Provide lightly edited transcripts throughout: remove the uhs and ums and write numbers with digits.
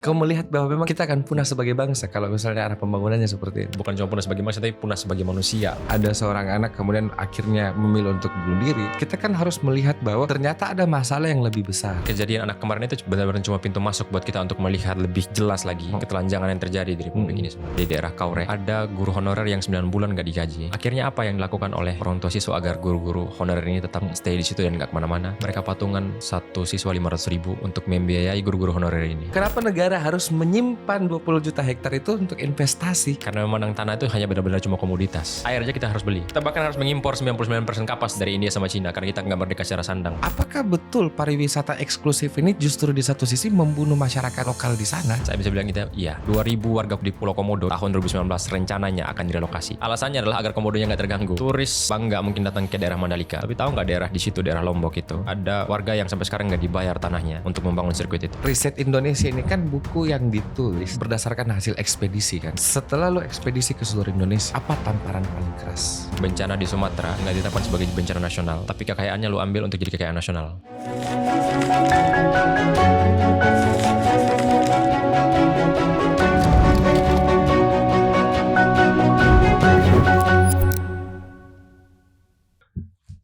Kau melihat bahwa memang kita akan punah sebagai bangsa kalau misalnya arah pembangunannya seperti ini. Bukan cuma punah sebagai bangsa, tapi punah sebagai manusia. Ada seorang anak kemudian akhirnya memilih untuk bunuh diri. Kita kan harus melihat bahwa ternyata ada masalah yang lebih besar. Kejadian anak kemarin itu benar-benar cuma pintu masuk buat kita untuk melihat lebih jelas lagi ketelanjangan yang terjadi di Republik ini. Di daerah Kaure ada guru honorer yang 9 bulan gak digaji. Akhirnya apa yang dilakukan oleh orang tua siswa agar guru-guru honorer ini tetap stay di situ dan gak kemana-mana? Mereka patungan satu siswa 500.000 untuk membiayai guru-guru honorer ini. Kenapa negara harus menyimpan 20 juta hektar itu untuk investasi? Karena memang tanah itu hanya benar-benar cuma komoditas. Air aja kita harus beli. Kita bahkan harus mengimpor 99% kapas dari India sama Cina karena kita nggak merdeka secara sandang. Apakah betul pariwisata eksklusif ini justru di satu sisi membunuh masyarakat lokal di sana? Saya bisa bilang gitu, iya. 2.000 warga di Pulau Komodo tahun 2019 rencananya akan direlokasi. Alasannya adalah agar Komodonya nggak terganggu. Turis bangga mungkin datang ke daerah Mandalika. Tapi tahu nggak daerah di situ, daerah Lombok itu, ada warga yang sampai sekarang nggak dibayar tanahnya untuk membangun sirkuit itu. Riset Indonesia ini kan buku yang ditulis berdasarkan hasil ekspedisi kan. Setelah lo ekspedisi ke seluruh Indonesia, apa tamparan paling keras? Bencana di Sumatera nggak ditetapkan sebagai bencana nasional, tapi kekayaannya lo ambil untuk jadi kekayaan nasional.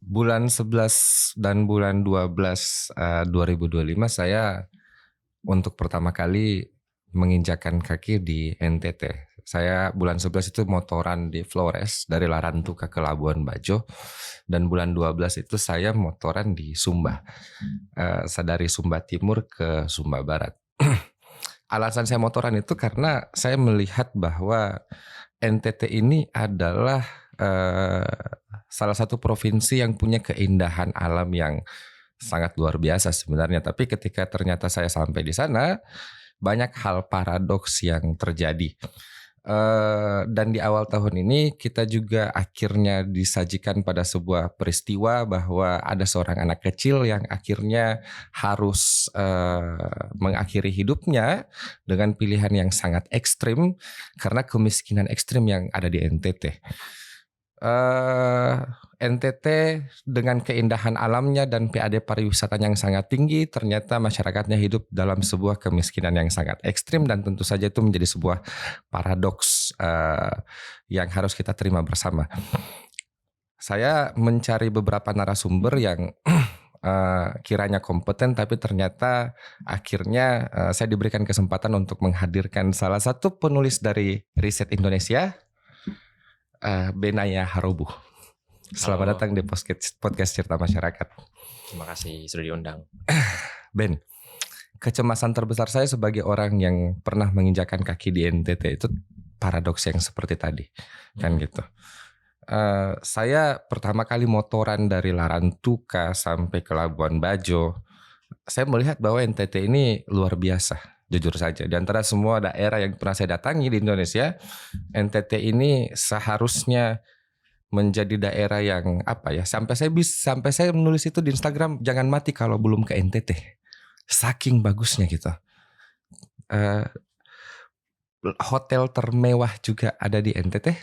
Bulan 11 dan bulan 12 2025 saya untuk pertama kali menginjakan kaki di NTT. Saya bulan 11 itu motoran di Flores dari Larantuka ke Labuan Bajo, dan bulan 12 itu saya motoran di Sumba. Dari Sumba Timur ke Sumba Barat. Alasan saya motoran itu karena saya melihat bahwa NTT ini adalah salah satu provinsi yang punya keindahan alam yang sangat luar biasa sebenarnya. Tapi ketika ternyata saya sampai di sana, banyak hal paradoks yang terjadi. Dan di awal tahun ini kita juga akhirnya disajikan pada sebuah peristiwa bahwa ada seorang anak kecil yang akhirnya harus mengakhiri hidupnya dengan pilihan yang sangat ekstrim karena kemiskinan ekstrim yang ada di NTT. NTT dengan keindahan alamnya dan PAD pariwisata yang sangat tinggi, ternyata masyarakatnya hidup dalam sebuah kemiskinan yang sangat ekstrim, dan tentu saja itu menjadi sebuah paradoks yang harus kita terima bersama. Saya mencari beberapa narasumber yang kiranya kompeten, tapi ternyata akhirnya saya diberikan kesempatan untuk menghadirkan salah satu penulis dari Riset Indonesia, Benaya Harobuh. Selamat datang di podcast Cerita Masyarakat. Terima kasih sudah diundang. Ben, kecemasan terbesar saya sebagai orang yang pernah menginjakan kaki di NTT itu paradoks yang seperti tadi, kan gitu. Saya pertama kali motoran dari Larantuka sampai ke Labuan Bajo. Saya melihat bahwa NTT ini luar biasa. Jujur saja, di antara semua daerah yang pernah saya datangi di Indonesia, NTT ini seharusnya menjadi daerah yang sampai saya menulis itu di Instagram, jangan mati kalau belum ke NTT. Saking bagusnya gitu. Hotel termewah juga ada di NTT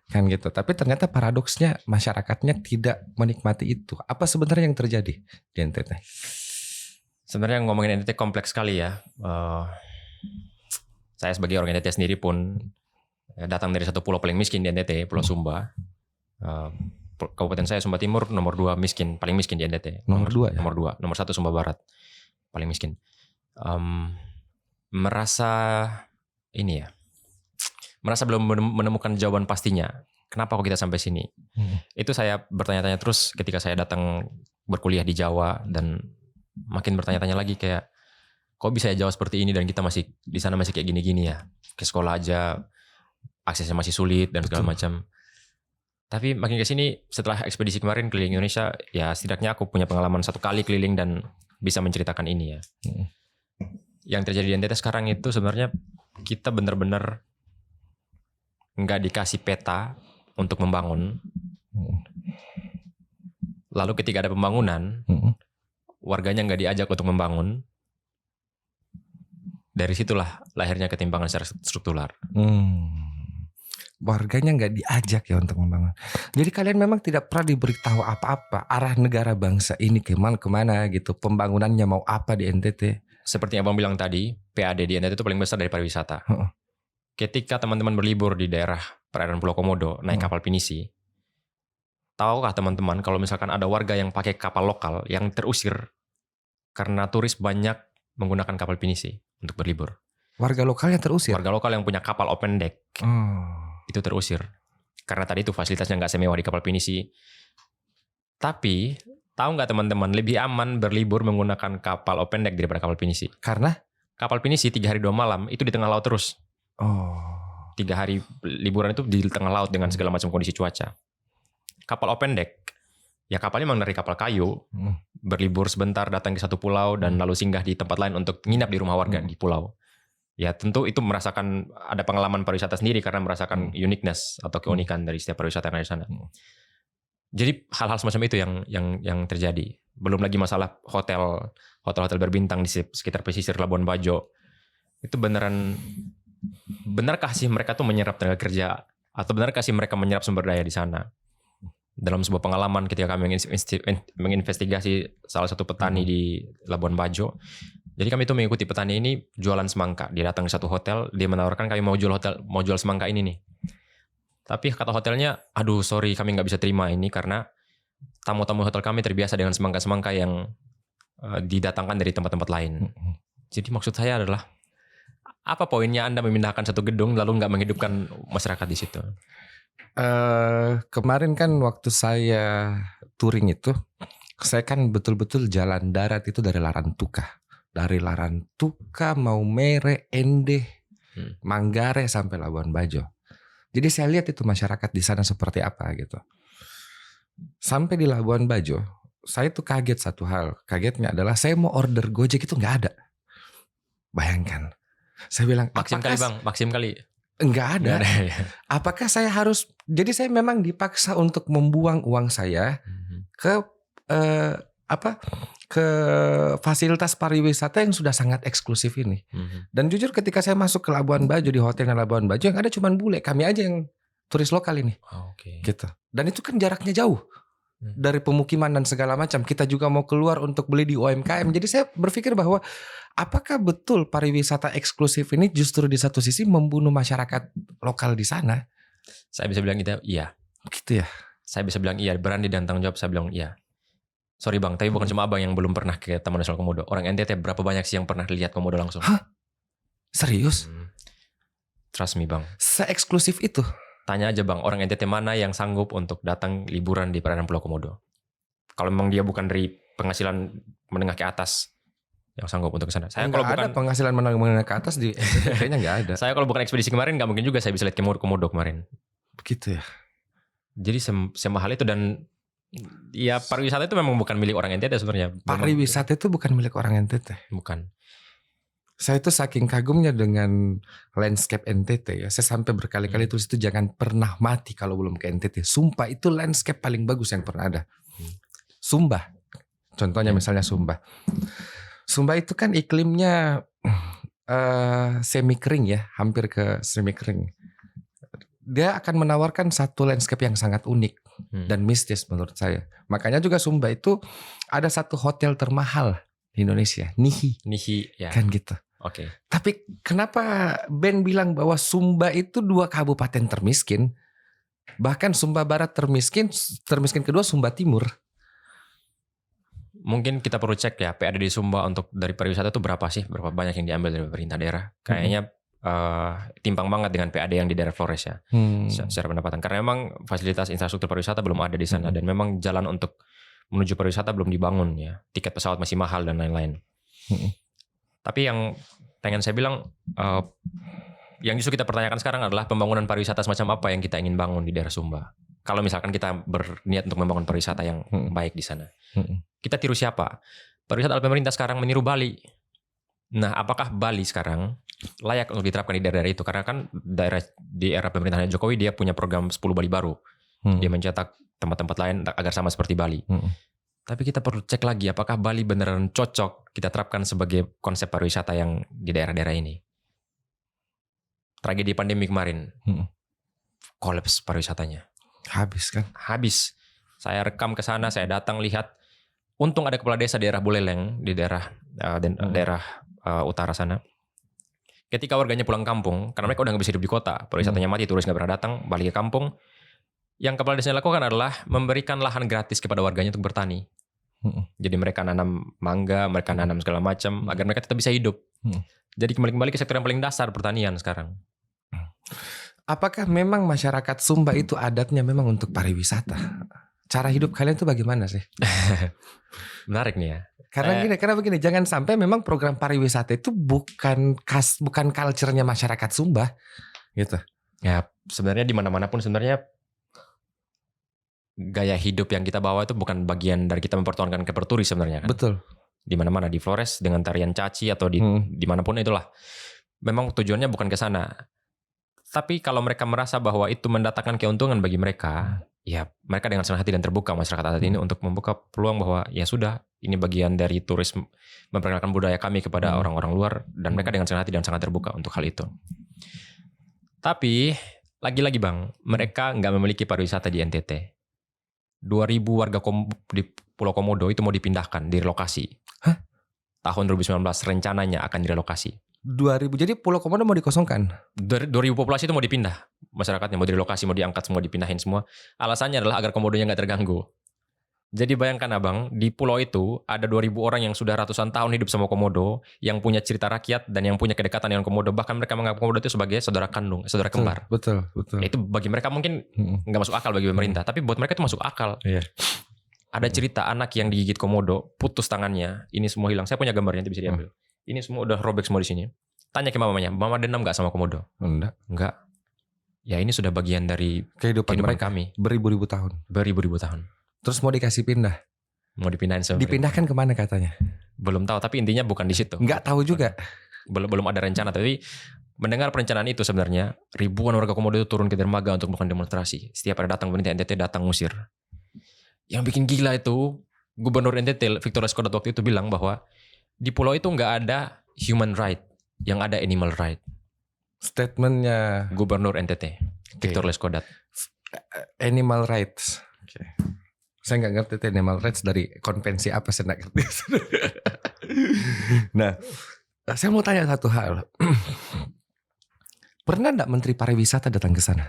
kan gitu. Tapi ternyata paradoksnya masyarakatnya tidak menikmati itu. Apa sebenarnya yang terjadi di NTT? Sebenarnya ngomongin NTT kompleks sekali ya. Saya sebagai orang NTT sendiri pun datang dari satu pulau paling miskin di NTT, Pulau Sumba. Kabupaten saya Sumba Timur nomor 2 miskin, paling miskin di NTT. Nomor 2 ya? Nomor 2, nomor 1 Sumba Barat, paling miskin. Merasa belum menemukan jawaban pastinya. Kenapa kok kita sampai sini? Itu saya bertanya-tanya terus ketika saya datang berkuliah di Jawa, dan makin bertanya-tanya lagi kayak, kok bisa ya Jawa seperti ini dan kita masih di sana masih kayak gini-gini ya. Ke sekolah aja aksesnya masih sulit dan segala macam. Tapi makin ke sini setelah ekspedisi kemarin keliling Indonesia, ya setidaknya aku punya pengalaman 1 kali keliling dan bisa menceritakan ini ya. Yang terjadi di NTT sekarang itu sebenarnya kita benar-benar nggak dikasih peta untuk membangun. Lalu ketika ada pembangunan, warganya nggak diajak untuk membangun. Dari situlah lahirnya ketimpangan secara struktural. Warganya nggak diajak ya untuk membangun. Jadi kalian memang tidak pernah diberitahu apa-apa arah negara bangsa ini kemana gitu, pembangunannya mau apa di NTT? seperti yang Abang bilang tadi, PAD di NTT itu paling besar dari pariwisata. Heeh. Ketika teman-teman berlibur di daerah perairan Pulau Komodo naik kapal pinisi, tahukah teman-teman kalau misalkan ada warga yang pakai kapal lokal yang terusir karena turis banyak menggunakan kapal pinisi untuk berlibur. Warga lokalnya terusir. Warga lokal yang punya kapal open deck itu terusir karena tadi itu fasilitasnya nggak semewah di kapal pinisi. Tapi tahu nggak teman-teman, lebih aman berlibur menggunakan kapal open deck daripada kapal pinisi. Karena Kapal pinisi 3 hari 2 malam itu di tengah laut terus. 3 hari liburan itu di tengah laut dengan segala macam kondisi cuaca. Kapal open deck, ya kapalnya memang dari kapal kayu, berlibur sebentar datang ke satu pulau dan lalu singgah di tempat lain untuk nginap di rumah warga di pulau. Ya tentu itu merasakan ada pengalaman pariwisata sendiri karena merasakan uniqueness atau keunikan dari setiap pariwisata yang ada di sana. Jadi hal-hal semacam itu yang terjadi. Belum lagi masalah hotel-hotel berbintang di sekitar pesisir Labuan Bajo. Itu benarkah sih mereka tuh menyerap tenaga kerja atau benarkah sih mereka menyerap sumber daya di sana? Dalam sebuah pengalaman ketika kami menginvestigasi salah satu petani di Labuan Bajo. Jadi kami itu mengikuti petani ini jualan semangka. Dia datang ke satu hotel, dia menawarkan kami mau jual semangka ini nih. Tapi kata hotelnya, aduh sorry kami nggak bisa terima ini karena tamu-tamu hotel kami terbiasa dengan semangka-semangka yang didatangkan dari tempat-tempat lain. Jadi maksud saya adalah, apa poinnya Anda memindahkan satu gedung lalu nggak menghidupkan masyarakat di situ? Kemarin kan waktu saya touring itu, saya kan betul-betul jalan darat itu dari Larantuka. Dari Larantuka, Maumere, Ende, Manggare sampai Labuan Bajo. Jadi saya lihat itu masyarakat di sana seperti apa gitu. Sampai di Labuan Bajo, saya tuh kaget satu hal. Kagetnya adalah saya mau order Gojek itu nggak ada. Bayangkan. Saya bilang, Maksim kali bang, maksim kali. Nggak ada. Ya. Apakah saya harus? Jadi saya memang dipaksa untuk membuang uang saya ke ke fasilitas pariwisata yang sudah sangat eksklusif ini. Dan jujur ketika saya masuk ke Labuan Bajo di hotelnya Labuan Bajo yang ada cuma bule, kami aja yang turis lokal ini. Gitu. Dan itu kan jaraknya jauh dari pemukiman dan segala macam. Kita juga mau keluar untuk beli di UMKM. Jadi saya berpikir bahwa apakah betul pariwisata eksklusif ini justru di satu sisi membunuh masyarakat lokal di sana? Saya bisa bilang iya. Gitu ya. Saya bisa bilang iya, berani dan tanggung jawab saya bilang iya. Sorry bang, tapi bukan cuma abang yang belum pernah ke Taman Nasional Komodo. Orang NTT berapa banyak sih yang pernah lihat Komodo langsung? Hah? Serius? Trust me bang. Se-eksklusif itu? Tanya aja bang, orang NTT mana yang sanggup untuk datang liburan di perairan Pulau Komodo? Kalau memang dia bukan dari penghasilan menengah ke atas yang sanggup untuk ke sana. Saya kalau bukan ada penghasilan menengah ke atas di NTT kayaknya nggak ada. Saya kalau bukan ekspedisi kemarin nggak mungkin juga saya bisa lihat Komodo kemarin. Begitu ya. Jadi semahal itu dan ya pariwisata itu memang bukan milik orang NTT sebenarnya. Pariwisata itu bukan milik orang NTT. Bukan. Saya itu saking kagumnya dengan landscape NTT ya. Saya sampai berkali-kali tulis itu jangan pernah mati kalau belum ke NTT. Sumpah itu landscape paling bagus yang pernah ada. Sumba. Contohnya misalnya Sumba. Sumba itu kan iklimnya semi kering ya. Hampir ke semi kering. Dia akan menawarkan satu landscape yang sangat unik dan mistis menurut saya. Makanya juga Sumba itu ada satu hotel termahal di Indonesia, Nihi ya. Kan gitu. Oke. Tapi kenapa Ben bilang bahwa Sumba itu 2 kabupaten termiskin? Bahkan Sumba Barat termiskin kedua Sumba Timur. Mungkin kita perlu cek ya PAD di Sumba untuk dari pariwisata itu berapa sih? Berapa banyak yang diambil dari pemerintah daerah? Kayaknya timpang banget dengan PAD yang di daerah Flores ya, secara pendapatan. Karena memang fasilitas infrastruktur pariwisata belum ada di sana dan memang jalan untuk menuju pariwisata belum dibangun ya. Tiket pesawat masih mahal dan lain-lain. Tapi yang pengen saya bilang, yang justru kita pertanyakan sekarang adalah pembangunan pariwisata semacam apa yang kita ingin bangun di daerah Sumba. Kalau misalkan kita berniat untuk membangun pariwisata yang baik di sana, kita tiru siapa? Pariwisata ala pemerintah sekarang meniru Bali. Nah, apakah Bali sekarang layak untuk diterapkan di daerah itu? Karena kan di era pemerintahan Jokowi dia punya program 10 Bali baru. Dia mencetak tempat-tempat lain agar sama seperti Bali. Tapi kita perlu cek lagi apakah Bali beneran cocok kita terapkan sebagai konsep pariwisata yang di daerah-daerah ini. Tragedi pandemi kemarin, kolaps pariwisatanya. Habis kan? Habis. Saya rekam ke sana, saya datang lihat. Untung ada kepala desa daerah Buleleng di daerah utara sana. Ketika warganya pulang kampung, karena mereka udah gak bisa hidup di kota, pariwisatanya mati, turis gak pernah datang, balik ke kampung. Yang kepala desanya lakukan adalah memberikan lahan gratis kepada warganya untuk bertani. Jadi mereka nanam mangga, mereka nanam segala macam agar mereka tetap bisa hidup. Jadi kembali ke sektor yang paling dasar, pertanian sekarang. Apakah memang masyarakat Sumba itu adatnya memang untuk pariwisata? Cara hidup kalian itu bagaimana sih? Menarik nih ya. Karena begini, jangan sampai memang program pariwisata itu bukan culture-nya masyarakat Sumba, gitu. Ya sebenarnya di mana-mana pun sebenarnya gaya hidup yang kita bawa itu bukan bagian dari kita mempertahankan keperturis sebenarnya kan. Betul. Di mana-mana di Flores dengan tarian caci atau di dimanapun itulah. Memang tujuannya bukan ke sana. Tapi kalau mereka merasa bahwa itu mendatangkan keuntungan bagi mereka, ya mereka dengan senang hati dan terbuka masyarakat adat ini untuk membuka peluang bahwa ya sudah, ini bagian dari turis memperkenalkan budaya kami kepada orang-orang luar, dan mereka dengan senang hati dan sangat terbuka untuk hal itu. Tapi lagi-lagi Bang, mereka nggak memiliki pariwisata di NTT. 2.000 warga di Pulau Komodo itu mau dipindahkan, direlokasi. Hah? Tahun 2019 rencananya akan direlokasi. 2.000, jadi Pulau Komodo mau dikosongkan? 2.000 populasi itu mau dipindah. Masyarakatnya mau direlokasi, mau diangkat semua, dipindahin semua. Alasannya adalah agar Komodonya nggak terganggu. Jadi bayangkan Abang, di pulau itu ada 2.000 orang yang sudah ratusan tahun hidup sama Komodo, yang punya cerita rakyat dan yang punya kedekatan dengan Komodo. Bahkan mereka menganggap Komodo itu sebagai saudara kandung, saudara kembar. Betul. Itu bagi mereka mungkin nggak masuk akal bagi pemerintah, tapi buat mereka itu masuk akal. Iya. Ada cerita anak yang digigit Komodo, putus tangannya, ini semua hilang. Saya punya gambarnya, nanti bisa diambil. Ini semua udah robek semua di sini. Tanya ke mamanya, mama dendam nggak sama Komodo? Enggak. Ya ini sudah bagian dari kehidupan kami. Beribu-ribu tahun. Terus mau dikasih pindah? Mau dipindahin sama Dipindahkan kemana katanya? Belum tahu, tapi intinya bukan di situ. Nggak tahu juga. Belum ada rencana, tapi mendengar perencanaan itu sebenarnya ribuan warga Komodo itu turun ke dermaga untuk melakukan demonstrasi. Setiap ada datang pemerintah NTT datang ngusir. Yang bikin gila itu Gubernur NTT Victor Escodat waktu itu bilang bahwa di pulau itu nggak ada human right, yang ada animal right. Statementnya Gubernur NTT Victor Escodat. Animal rights. Okay. Saya nggak ngerti animal rights dari konvensi apa, saya nggak ngerti. Nah, saya mau tanya satu hal. Pernah nggak Menteri Pariwisata datang ke sana?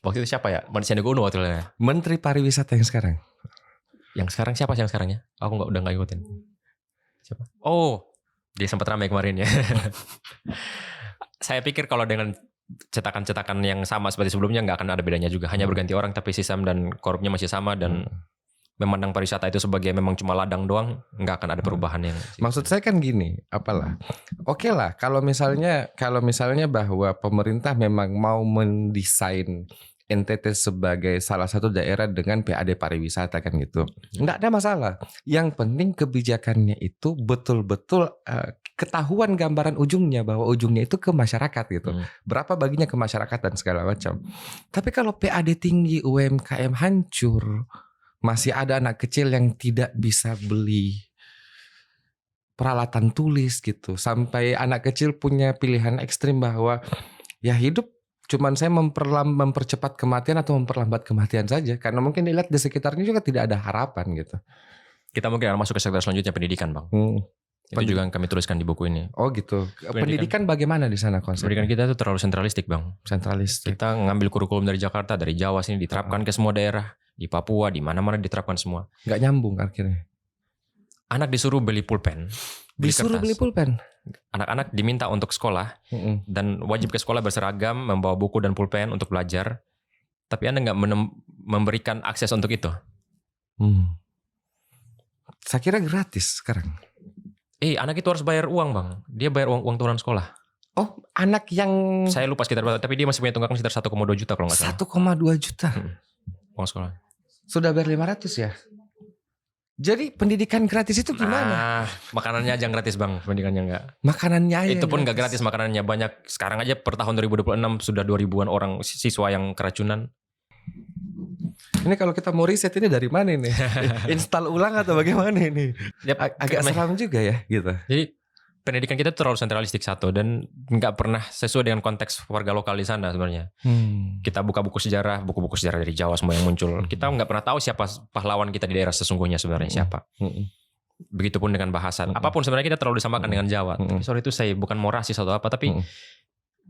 Waktu itu siapa ya? Sandiaga Uno waktu itu. Menteri Pariwisata yang sekarang. Yang sekarang siapa sih yang sekarangnya? Aku udah nggak ikutin. Siapa? Oh, dia sempat ramai kemarin ya. Saya pikir kalau dengan cetakan-cetakan yang sama seperti sebelumnya nggak akan ada bedanya juga. Hanya berganti orang tapi sistem dan korupnya masih sama, dan memandang pariwisata itu sebagai memang cuma ladang doang, nggak akan ada perubahan yang. Maksud saya kan gini, apalah. Oke lah, kalau misalnya bahwa pemerintah memang mau mendesain NTT sebagai salah satu daerah dengan PAD pariwisata kan gitu, nggak ada masalah. Yang penting kebijakannya itu betul-betul ketahuan gambaran ujungnya, bahwa ujungnya itu ke masyarakat gitu. Berapa baginya ke masyarakat dan segala macam. Tapi kalau PAD tinggi, UMKM hancur, masih ada anak kecil yang tidak bisa beli peralatan tulis gitu, sampai anak kecil punya pilihan ekstrim bahwa ya hidup cuman saya mempercepat kematian atau memperlambat kematian saja, karena mungkin dilihat di sekitarnya juga tidak ada harapan gitu. Kita mungkin akan masuk ke sektor selanjutnya, pendidikan Bang. Itu juga yang kami tuliskan di buku ini. Oh gitu. Pendidikan bagaimana di sana konsepnya? Pendidikan kita itu terlalu sentralistik Bang. Sentralistik. Kita ngambil kurikulum dari Jakarta, dari Jawa sini, diterapkan ke semua daerah. Di Papua, di mana-mana diterapkan semua. Nggak nyambung akhirnya. Anak disuruh beli pulpen. Beli pulpen. Anak-anak diminta untuk sekolah dan wajib ke sekolah berseragam, membawa buku dan pulpen untuk belajar. Tapi Anda nggak memberikan akses untuk itu. Saya kira gratis sekarang. Anak itu harus bayar uang Bang. Dia bayar uang turun sekolah. Oh, anak yang saya lupa sekitar berapa, tapi dia masih punya tunggakan sekitar 1,2 juta kalau nggak salah. 1,2 juta. Uang sekolah. Sudah bayar 500 ya? Jadi pendidikan gratis itu gimana? Makanannya aja gratis Bang, pendidikannya enggak. Makanannya aja. Itu pun enggak gratis makanannya, banyak. Sekarang aja per tahun 2026 sudah 2.000-an orang siswa yang keracunan. Ini kalau kita mau riset ini dari mana ini? Install ulang atau bagaimana ini? Agak seram juga ya gitu. Jadi pendidikan kita terlalu sentralistik satu, dan nggak pernah sesuai dengan konteks warga lokal di sana sebenarnya. Kita buka buku-buku sejarah dari Jawa semua yang muncul. Kita nggak pernah tahu siapa pahlawan kita di daerah sesungguhnya sebenarnya siapa. Begitupun dengan bahasa. Apapun sebenarnya kita terlalu disamakan dengan Jawa. Tapi sorry itu saya bukan mau rasis atau apa, tapi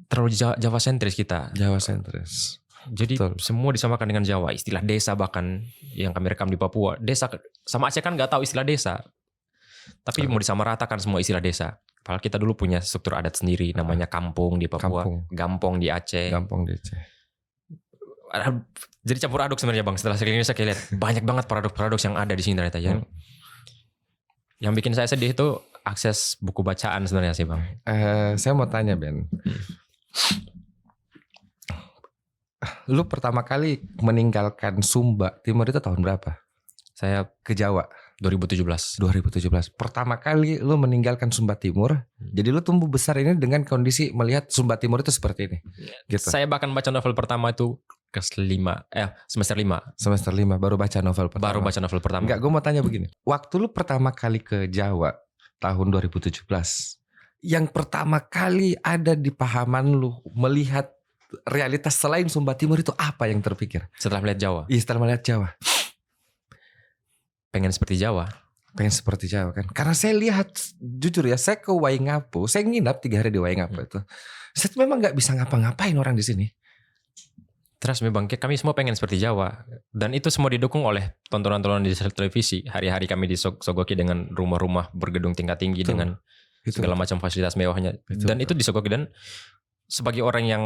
terlalu Jawa sentris kita. Jawa sentris. Jadi semua disamakan dengan Jawa. Istilah desa bahkan yang kami rekam di Papua. Desa sama Aceh kan nggak tahu istilah desa. Tapi mau disamaratakan semua istilah desa. Padahal kita dulu punya struktur adat sendiri. Namanya kampung di Papua. Gampong di Aceh. Gampong di Aceh. Jadi campur aduk sebenarnya Bang. Setelah sekali ini saya lihat banyak banget paradoks-paradoks yang ada di sini ternyata ya. Yang bikin saya sedih itu akses buku bacaan sebenarnya sih Bang. Saya mau tanya Ben. Lu pertama kali meninggalkan Sumba Timur itu tahun berapa? Saya ke Jawa 2017. Pertama kali lu meninggalkan Sumba Timur. Jadi lu tumbuh besar ini dengan kondisi melihat Sumba Timur itu seperti ini. Gitu. Saya bahkan baca novel pertama itu semester 5. Semester 5 baru baca novel pertama. Baru baca novel pertama. Enggak, gue mau tanya begini. Waktu lu pertama kali ke Jawa tahun 2017, yang pertama kali ada di pahaman lu melihat realitas selain Sumba Timur itu apa yang terpikir? Setelah melihat Jawa? Iya, setelah melihat Jawa. Pengen seperti Jawa. Pengen seperti Jawa kan. Karena saya lihat, jujur ya, saya ke Waingapu. Saya nginap 3 hari di Waingapu itu. Saya memang gak bisa ngapa-ngapain orang di sini. Terus memang kami semua pengen seperti Jawa. Dan itu semua didukung oleh tontonan-tontonan di televisi. Hari-hari kami disogoki dengan rumah-rumah bergedung tingkat tinggi. Betul. Dengan segala macam fasilitas mewahnya. Betul. Dan itu disogoki. Dan sebagai orang yang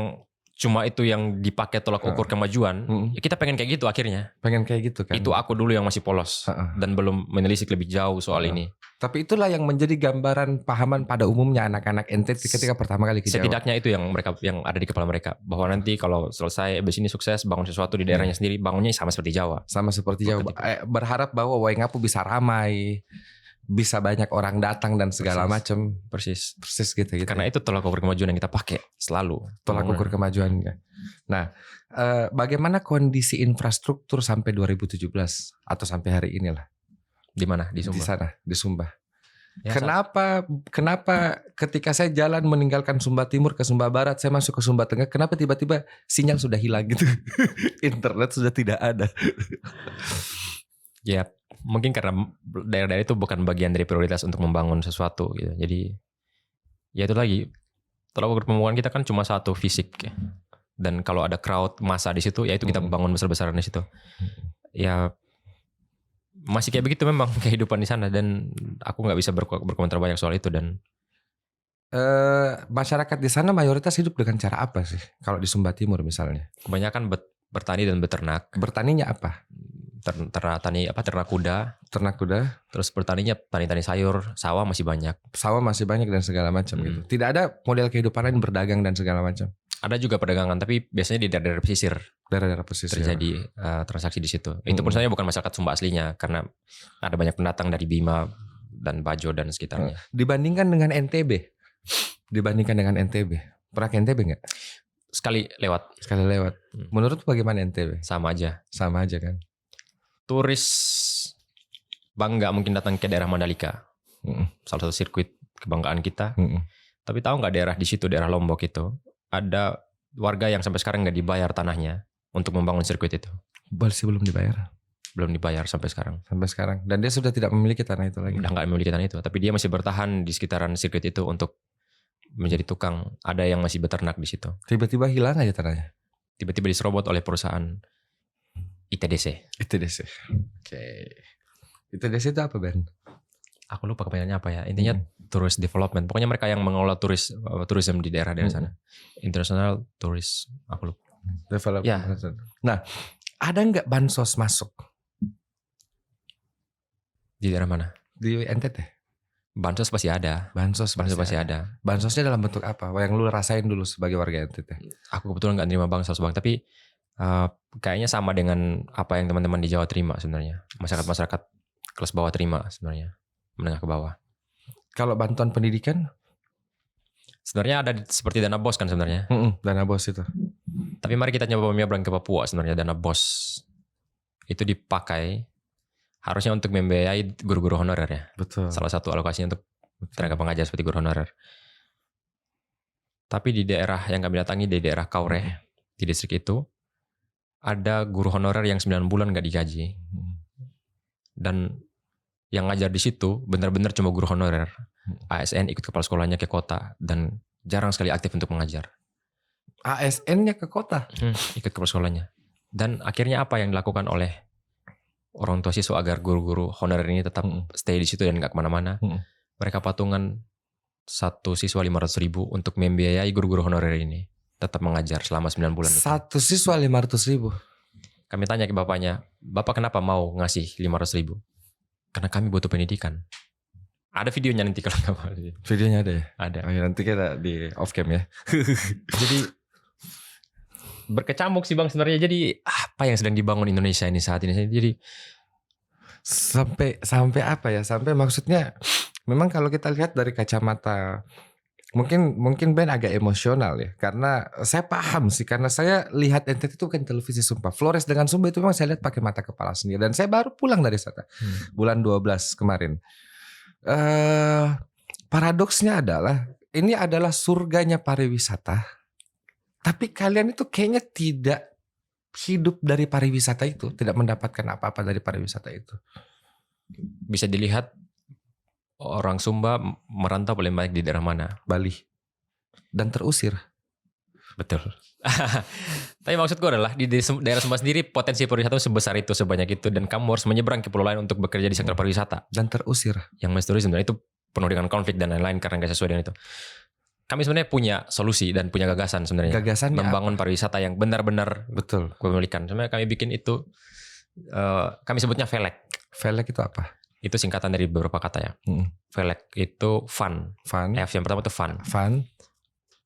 cuma itu yang dipakai tolak ukur kemajuan, ya kita pengen kayak gitu akhirnya. Pengen kayak gitu kan. Itu aku dulu yang masih polos dan belum menelisik lebih jauh soal ini. Tapi itulah yang menjadi gambaran pahaman pada umumnya anak-anak NTT ketika pertama kali ke Jawa. Setidaknya itu yang ada di kepala mereka, bahwa nanti kalau selesai abis ini sukses bangun sesuatu di daerahnya sendiri, bangunnya sama seperti Jawa. Sama seperti Jawa. Berharap bahwa Waingapu bisa ramai, bisa banyak orang datang dan segala macam. Persis gitu. Karena itu tolak ukur kemajuan yang kita pakai selalu. Tolak ukur kemajuannya. Nah, bagaimana kondisi infrastruktur sampai 2017 atau sampai hari inilah? Di mana? Di Sumba. Di sana, di Sumba. Ya, kenapa ketika saya jalan meninggalkan Sumba Timur ke Sumba Barat, saya masuk ke Sumba Tengah, kenapa tiba-tiba sinyal sudah hilang gitu? Internet sudah tidak ada. Ya, mungkin karena daerah-daerah itu bukan bagian dari prioritas untuk membangun sesuatu gitu. Jadi ya itu lagi, tolak ukur pembangunan kita kan cuma satu, fisik. Dan kalau ada crowd massa di situ, ya itu kita bangun besar-besaran di situ. Ya masih kayak begitu memang kehidupan di sana, dan aku nggak bisa berkomentar banyak soal itu. Dan masyarakat di sana mayoritas hidup dengan cara apa sih? Kalau di Sumba Timur misalnya, kebanyakan bertani dan beternak. Bertaninya apa? Ternak kuda. Terus bertaninya tani sayur, sawah masih banyak dan segala macam gitu. Tidak ada model kehidupan lain, berdagang dan segala macam. Ada juga perdagangan, tapi biasanya di daerah pesisir. Daerah pesisir terjadi transaksi di situ. Itu pun sebenarnya bukan masyarakat Sumba aslinya, karena ada banyak pendatang dari Bima dan Bajo dan sekitarnya. Dibandingkan dengan NTB. Pernah ke NTB nggak? Sekali lewat. Menurut bagaimana NTB? Sama aja kan. Turis bangga mungkin datang ke daerah Mandalika, salah satu sirkuit kebanggaan kita. Tapi tahu nggak daerah di situ, daerah Lombok itu ada warga yang sampai sekarang nggak dibayar tanahnya untuk membangun sirkuit itu. Masih belum dibayar sampai sekarang. Dan dia sudah tidak memiliki tanah itu lagi. Udah nggak memiliki tanah itu, tapi dia masih bertahan di sekitaran sirkuit itu untuk menjadi tukang. Ada yang masih beternak di situ. Tiba-tiba hilang aja tanahnya. Tiba-tiba diserobot oleh perusahaan ITDC. Oke. ITDC itu apa, Ben? Aku lupa kepanjangannya apa ya. Intinya tourist development. Pokoknya mereka yang mengelola tourism di daerah-daerah sana. International tourist. Aku lupa. Development. Ya. Nah, ada nggak bansos masuk? Di daerah mana? Di NTT. Bansos pasti ada. Bansos pasti ada. Bansosnya dalam bentuk apa? Yang lu rasain dulu sebagai warga NTT? Aku kebetulan nggak nerima bansos Bang, tapi kayaknya sama dengan apa yang teman-teman di Jawa terima sebenarnya. Masyarakat kelas bawah terima sebenarnya. Menengah ke bawah. Kalau bantuan pendidikan? Sebenarnya ada seperti dana BOS kan sebenarnya. Dana BOS itu. Tapi mari kita nyoba menyeberang ke Papua sebenarnya. Dana BOS itu dipakai harusnya untuk membiayai guru-guru honorer ya. Betul. Salah satu alokasinya untuk tenaga pengajar seperti guru honorer. Tapi di daerah yang kami datangi, di daerah Kaureh, di distrik itu, ada guru honorer yang 9 bulan gak digaji. Dan yang ngajar di situ benar-benar cuma guru honorer. ASN ikut kepala sekolahnya ke kota dan jarang sekali aktif untuk mengajar. ASN-nya ke kota. Ikut kepala sekolahnya. Dan akhirnya apa yang dilakukan oleh orang tua siswa agar guru-guru honorer ini tetap stay di situ dan nggak kemana-mana? Mereka patungan satu siswa 500.000 untuk membiayai guru-guru honorer ini tetap mengajar selama 9 bulan. Satu siswa 500.000. Kami tanya ke bapaknya, Bapak kenapa mau ngasih 500.000? Karena kami butuh pendidikan. Ada videonya nanti kalau nggak mau. Videonya ada ya? Ada. Oh, ya, nanti kita di off cam ya. Jadi berkecamuk sih Bang sebenarnya. Jadi apa yang sedang dibangun Indonesia ini saat ini? Jadi sampai apa ya? Sampai maksudnya memang kalau kita lihat dari kacamata mungkin Ben agak emosional ya, karena saya paham sih, karena saya lihat NTT itu kan televisi sumpah. Flores dengan Sumba itu memang saya lihat pakai mata kepala sendiri, dan saya baru pulang dari sana bulan 12 kemarin. Paradoksnya adalah ini adalah surganya pariwisata, tapi kalian itu kayaknya tidak hidup dari pariwisata itu, tidak mendapatkan apa-apa dari pariwisata itu. Bisa dilihat orang Sumba merantau paling baik di daerah mana? Bali. Dan terusir. Betul. Tapi maksudku adalah di daerah Sumba sendiri potensi pariwisata sebesar itu, sebanyak itu, dan kamu harus menyeberang ke pulau lain untuk bekerja di sektor pariwisata. Dan terusir. Yang mass tourism, dan itu penuh dengan konflik dan lain-lain karena gak sesuai dengan itu. Kami sebenarnya punya solusi dan punya gagasan sebenarnya. Gagasannya membangun apa? Pariwisata yang benar-benar betul kepemilikan. Sebenarnya kami bikin itu, kami sebutnya VELEC. VELEC itu apa? Itu singkatan dari beberapa kata ya. VELEC itu fun. F yang pertama itu fun.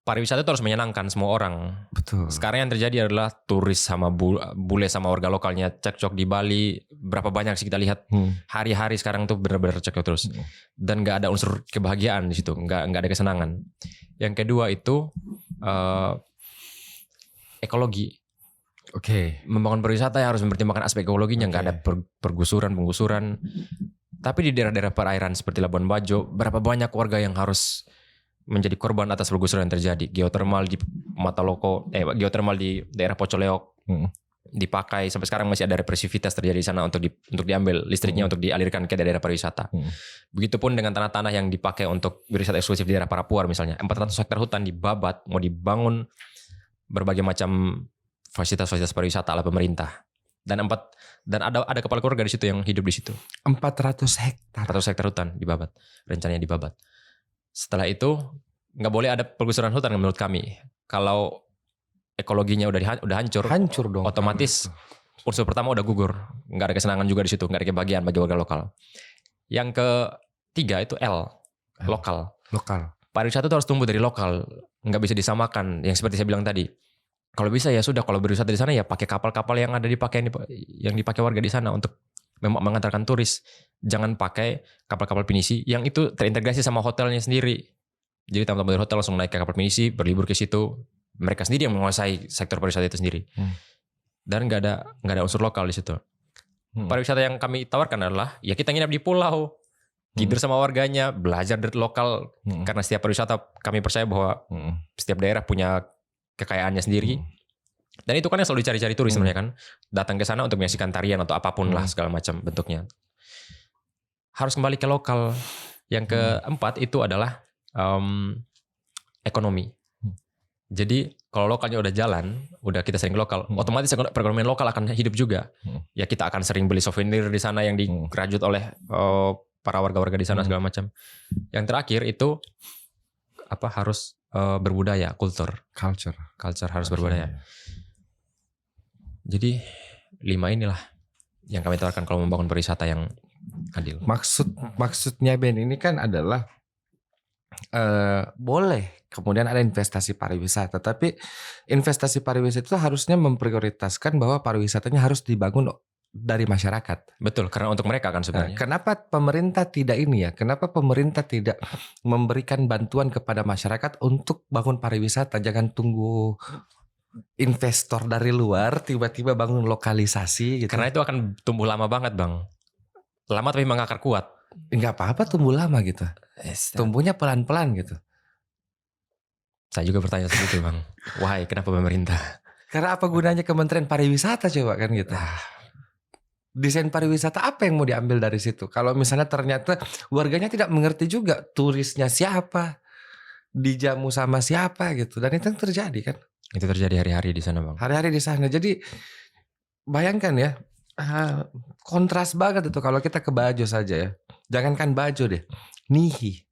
Pariwisata itu harus menyenangkan semua orang. Betul. Sekarang yang terjadi adalah turis sama bule sama warga lokalnya cekcok di Bali. Berapa banyak sih kita lihat hari-hari sekarang tuh benar-benar cekcok terus. Dan nggak ada unsur kebahagiaan di situ, nggak ada kesenangan. Yang kedua itu ekologi. Oke. Membangun pariwisata yang harus mempertimbangkan aspek ekologinya, nggak ada penggusuran. Tapi di daerah-daerah perairan seperti Labuan Bajo, berapa banyak warga yang harus menjadi korban atas penggusuran yang terjadi. Geotermal di Mataloko, geotermal di daerah Pocoleok dipakai, sampai sekarang masih ada represivitas terjadi di sana untuk diambil listriknya untuk dialirkan ke daerah pariwisata. Begitupun dengan tanah-tanah yang dipakai untuk wisata eksklusif di daerah Parapuar misalnya. 400 hektar hutan dibabat, mau dibangun berbagai macam fasilitas-fasilitas pariwisata ala pemerintah. Dan ada kepala keluarga di situ yang hidup di situ. 400 hektar. 400 hektar hutan dibabat, rencananya dibabat. Setelah itu nggak boleh ada penggusuran hutan menurut kami. Kalau ekologinya udah hancur dong. Otomatis unsur pertama udah gugur. Nggak ada kesenangan juga di situ, nggak ada kebahagiaan bagi warga lokal. Yang ketiga itu lokal. Pariwisata itu harus tumbuh dari lokal, nggak bisa disamakan. Yang seperti saya bilang tadi. Kalau bisa ya sudah, kalau berwisata di sana ya pakai kapal-kapal yang ada yang dipakai warga di sana untuk mengantarkan turis. Jangan pakai kapal-kapal pinisi yang itu terintegrasi sama hotelnya sendiri. Jadi tamu-tamu dari hotel langsung naik ke kapal pinisi, berlibur ke situ. Mereka sendiri yang menguasai sektor pariwisata itu sendiri. Dan nggak ada unsur lokal di situ. Pariwisata yang kami tawarkan adalah ya kita nginap di pulau, tidur sama warganya, belajar dari lokal. Karena setiap pariwisata kami percaya bahwa setiap daerah punya kekayaannya sendiri. Dan itu kan yang selalu dicari-cari turis sebenarnya kan. Datang ke sana untuk menyaksikan tarian atau apapun lah segala macam bentuknya. Harus kembali ke lokal. Yang keempat itu adalah ekonomi. Jadi kalau lokalnya udah jalan, udah kita sering ke lokal, otomatis perekonomian lokal akan hidup juga. Ya kita akan sering beli souvenir di sana yang dikerajut oleh para warga-warga di sana segala macam. Yang terakhir itu harus berbudaya, culture harus berbudaya. Jadi 5 inilah yang kami tawarkan kalau membangun pariwisata yang adil. Maksudnya Ben ini kan adalah boleh kemudian ada investasi pariwisata, tapi investasi pariwisata itu harusnya memprioritaskan bahwa pariwisatanya harus dibangun dari masyarakat. Betul, karena untuk mereka kan sebenarnya. Kenapa pemerintah tidak ini ya? Kenapa pemerintah tidak memberikan bantuan kepada masyarakat untuk bangun pariwisata? Jangan tunggu investor dari luar tiba-tiba bangun lokalisasi gitu. Karena itu akan tumbuh lama banget, Bang. Lama tapi mengakar kuat. Enggak apa-apa tumbuh lama gitu. Tumbuhnya pelan-pelan gitu. Saya juga bertanya seperti itu, Bang. Wahai, kenapa pemerintah? Karena apa gunanya Kementerian Pariwisata coba kan gitu. Desain pariwisata apa yang mau diambil dari situ? Kalau misalnya ternyata warganya tidak mengerti juga turisnya siapa, dijamu sama siapa gitu. Dan itu yang terjadi kan Itu terjadi hari-hari di sana, Bang. hari-hari di sana. Jadi bayangkan ya, kontras banget itu kalau kita ke Bajo saja ya. Jangankan Bajo deh, Nihi.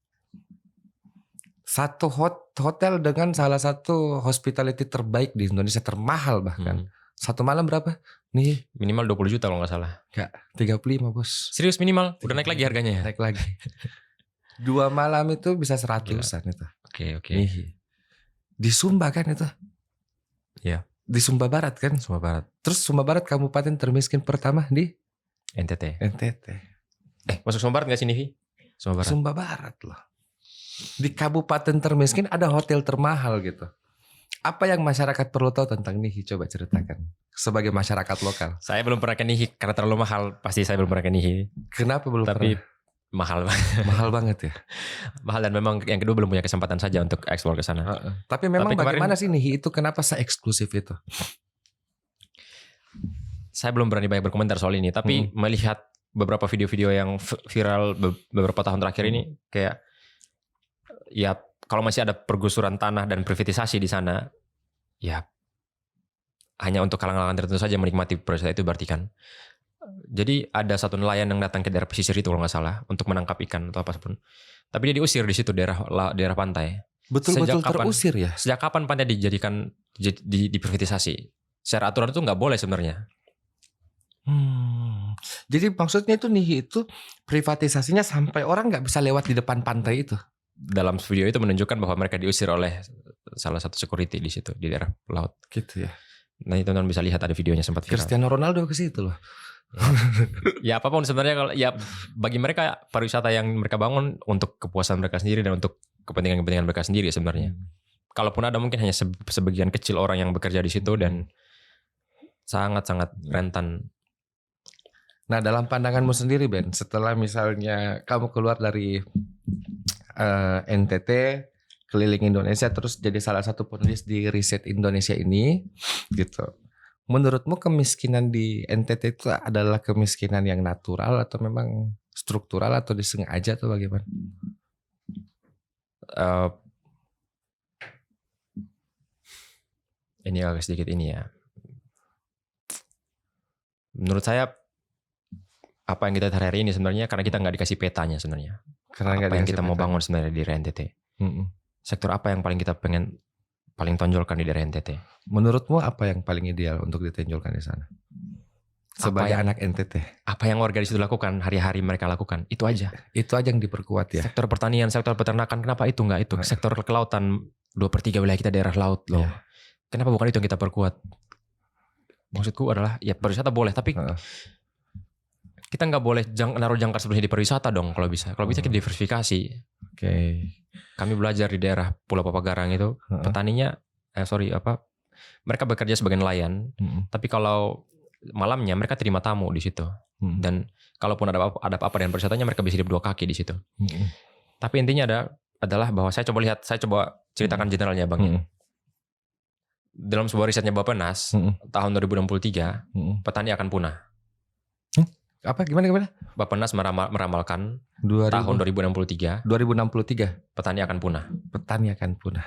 Satu hotel dengan salah satu hospitality terbaik di Indonesia, termahal bahkan. Satu malam berapa? Nih, Minimal 20 juta kalau nggak salah. enggak, 35 bos. Serius minimal? Udah naik lagi harganya ya? Naik lagi. 2 malam itu bisa 100-an itu. Oke. Nih. Di Sumba kan itu? Iya. Di Sumba Barat kan? Sumba Barat. Terus Sumba Barat kabupaten termiskin pertama di NTT. NTT. Masuk Sumba Barat nggak sih, Nivi? Sumba Barat. Sumba Barat loh. Di kabupaten termiskin ada hotel termahal gitu. Apa yang masyarakat perlu tahu tentang Nihi? Coba ceritakan. Sebagai masyarakat lokal. Saya belum pernah ke Nihi karena terlalu mahal. Pasti saya belum pernah ke Nihi. Kenapa belum Tapi pernah? mahal banget. Mahal banget ya. Mahal, dan memang yang kedua belum punya kesempatan saja untuk eksplor ke sana. Tapi memang Tapi kemarin- bagaimana sih Nihi itu kenapa se-eksklusif itu? Saya belum berani banyak berkomentar soal ini. Tapi melihat beberapa video-video yang viral beberapa tahun terakhir ini, kayak ya kalau masih ada pergusuran tanah dan privatisasi di sana, ya hanya untuk kalangan-kalangan tertentu saja menikmati pariwisata itu berarti kan. Jadi ada satu nelayan yang datang ke daerah pesisir itu kalau nggak salah untuk menangkap ikan atau apapun. Tapi dia diusir di situ daerah pantai. Betul-betul Sejak kapan? terusir ya? Sejak kapan pantai dijadikan diprivatisasi? Secara aturan itu nggak boleh sebenarnya. Jadi maksudnya itu Nihi itu privatisasinya sampai orang nggak bisa lewat di depan pantai itu. Dalam video itu menunjukkan bahwa mereka diusir oleh salah satu security di situ di daerah laut. Gitu ya. Nah itu teman bisa lihat, ada videonya sempat viral. Cristiano Ronaldo ke situ loh. Ya apapun sebenarnya, kalau ya bagi mereka pariwisata yang mereka bangun untuk kepuasan mereka sendiri dan untuk kepentingan mereka sendiri sebenarnya. Kalaupun ada mungkin hanya sebagian kecil orang yang bekerja di situ dan sangat-sangat rentan. Nah dalam pandanganmu sendiri Ben, setelah misalnya kamu keluar dari NTT, keliling Indonesia, terus jadi salah satu penulis di Riset Indonesia ini, gitu. Menurutmu kemiskinan di NTT itu adalah kemiskinan yang natural atau memang struktural atau disengaja atau bagaimana? Ini agak sedikit ini ya. Menurut saya apa yang kita hari ini sebenarnya karena kita nggak dikasih petanya sebenarnya. Karena apa yang kita mau bangun sebenarnya di NTT. Sektor apa yang paling kita paling tonjolkan di daerah NTT? Menurutmu apa yang paling ideal untuk ditonjolkan di sana? Sebagai anak NTT. Apa yang warga di situ lakukan, hari-hari mereka lakukan, itu aja. Itu aja yang diperkuat ya. Sektor pertanian, sektor peternakan, kenapa itu enggak itu? Sektor kelautan, 2/3 wilayah kita daerah laut loh. Ya. Kenapa bukan itu yang kita perkuat? Maksudku adalah ya pariwisata boleh, tapi kita nggak boleh naruh jangkar sebenarnya di pariwisata dong kalau bisa. Kalau bisa kita diversifikasi. Oke. Kami belajar di daerah Pulau Papagarang itu, petaninya, mereka bekerja sebagai nelayan, tapi kalau malamnya mereka terima tamu di situ. Dan kalaupun ada apa-apa dengan pariwisatanya, mereka bisa hidup 2 kaki di situ. Tapi intinya adalah bahwa saya coba ceritakan generalnya Bang. Dalam sebuah risetnya Bappenas, tahun 2063, petani akan punah. Apa gimana? Bappenas meramalkan 2000. tahun 2063 petani akan punah. Petani akan punah.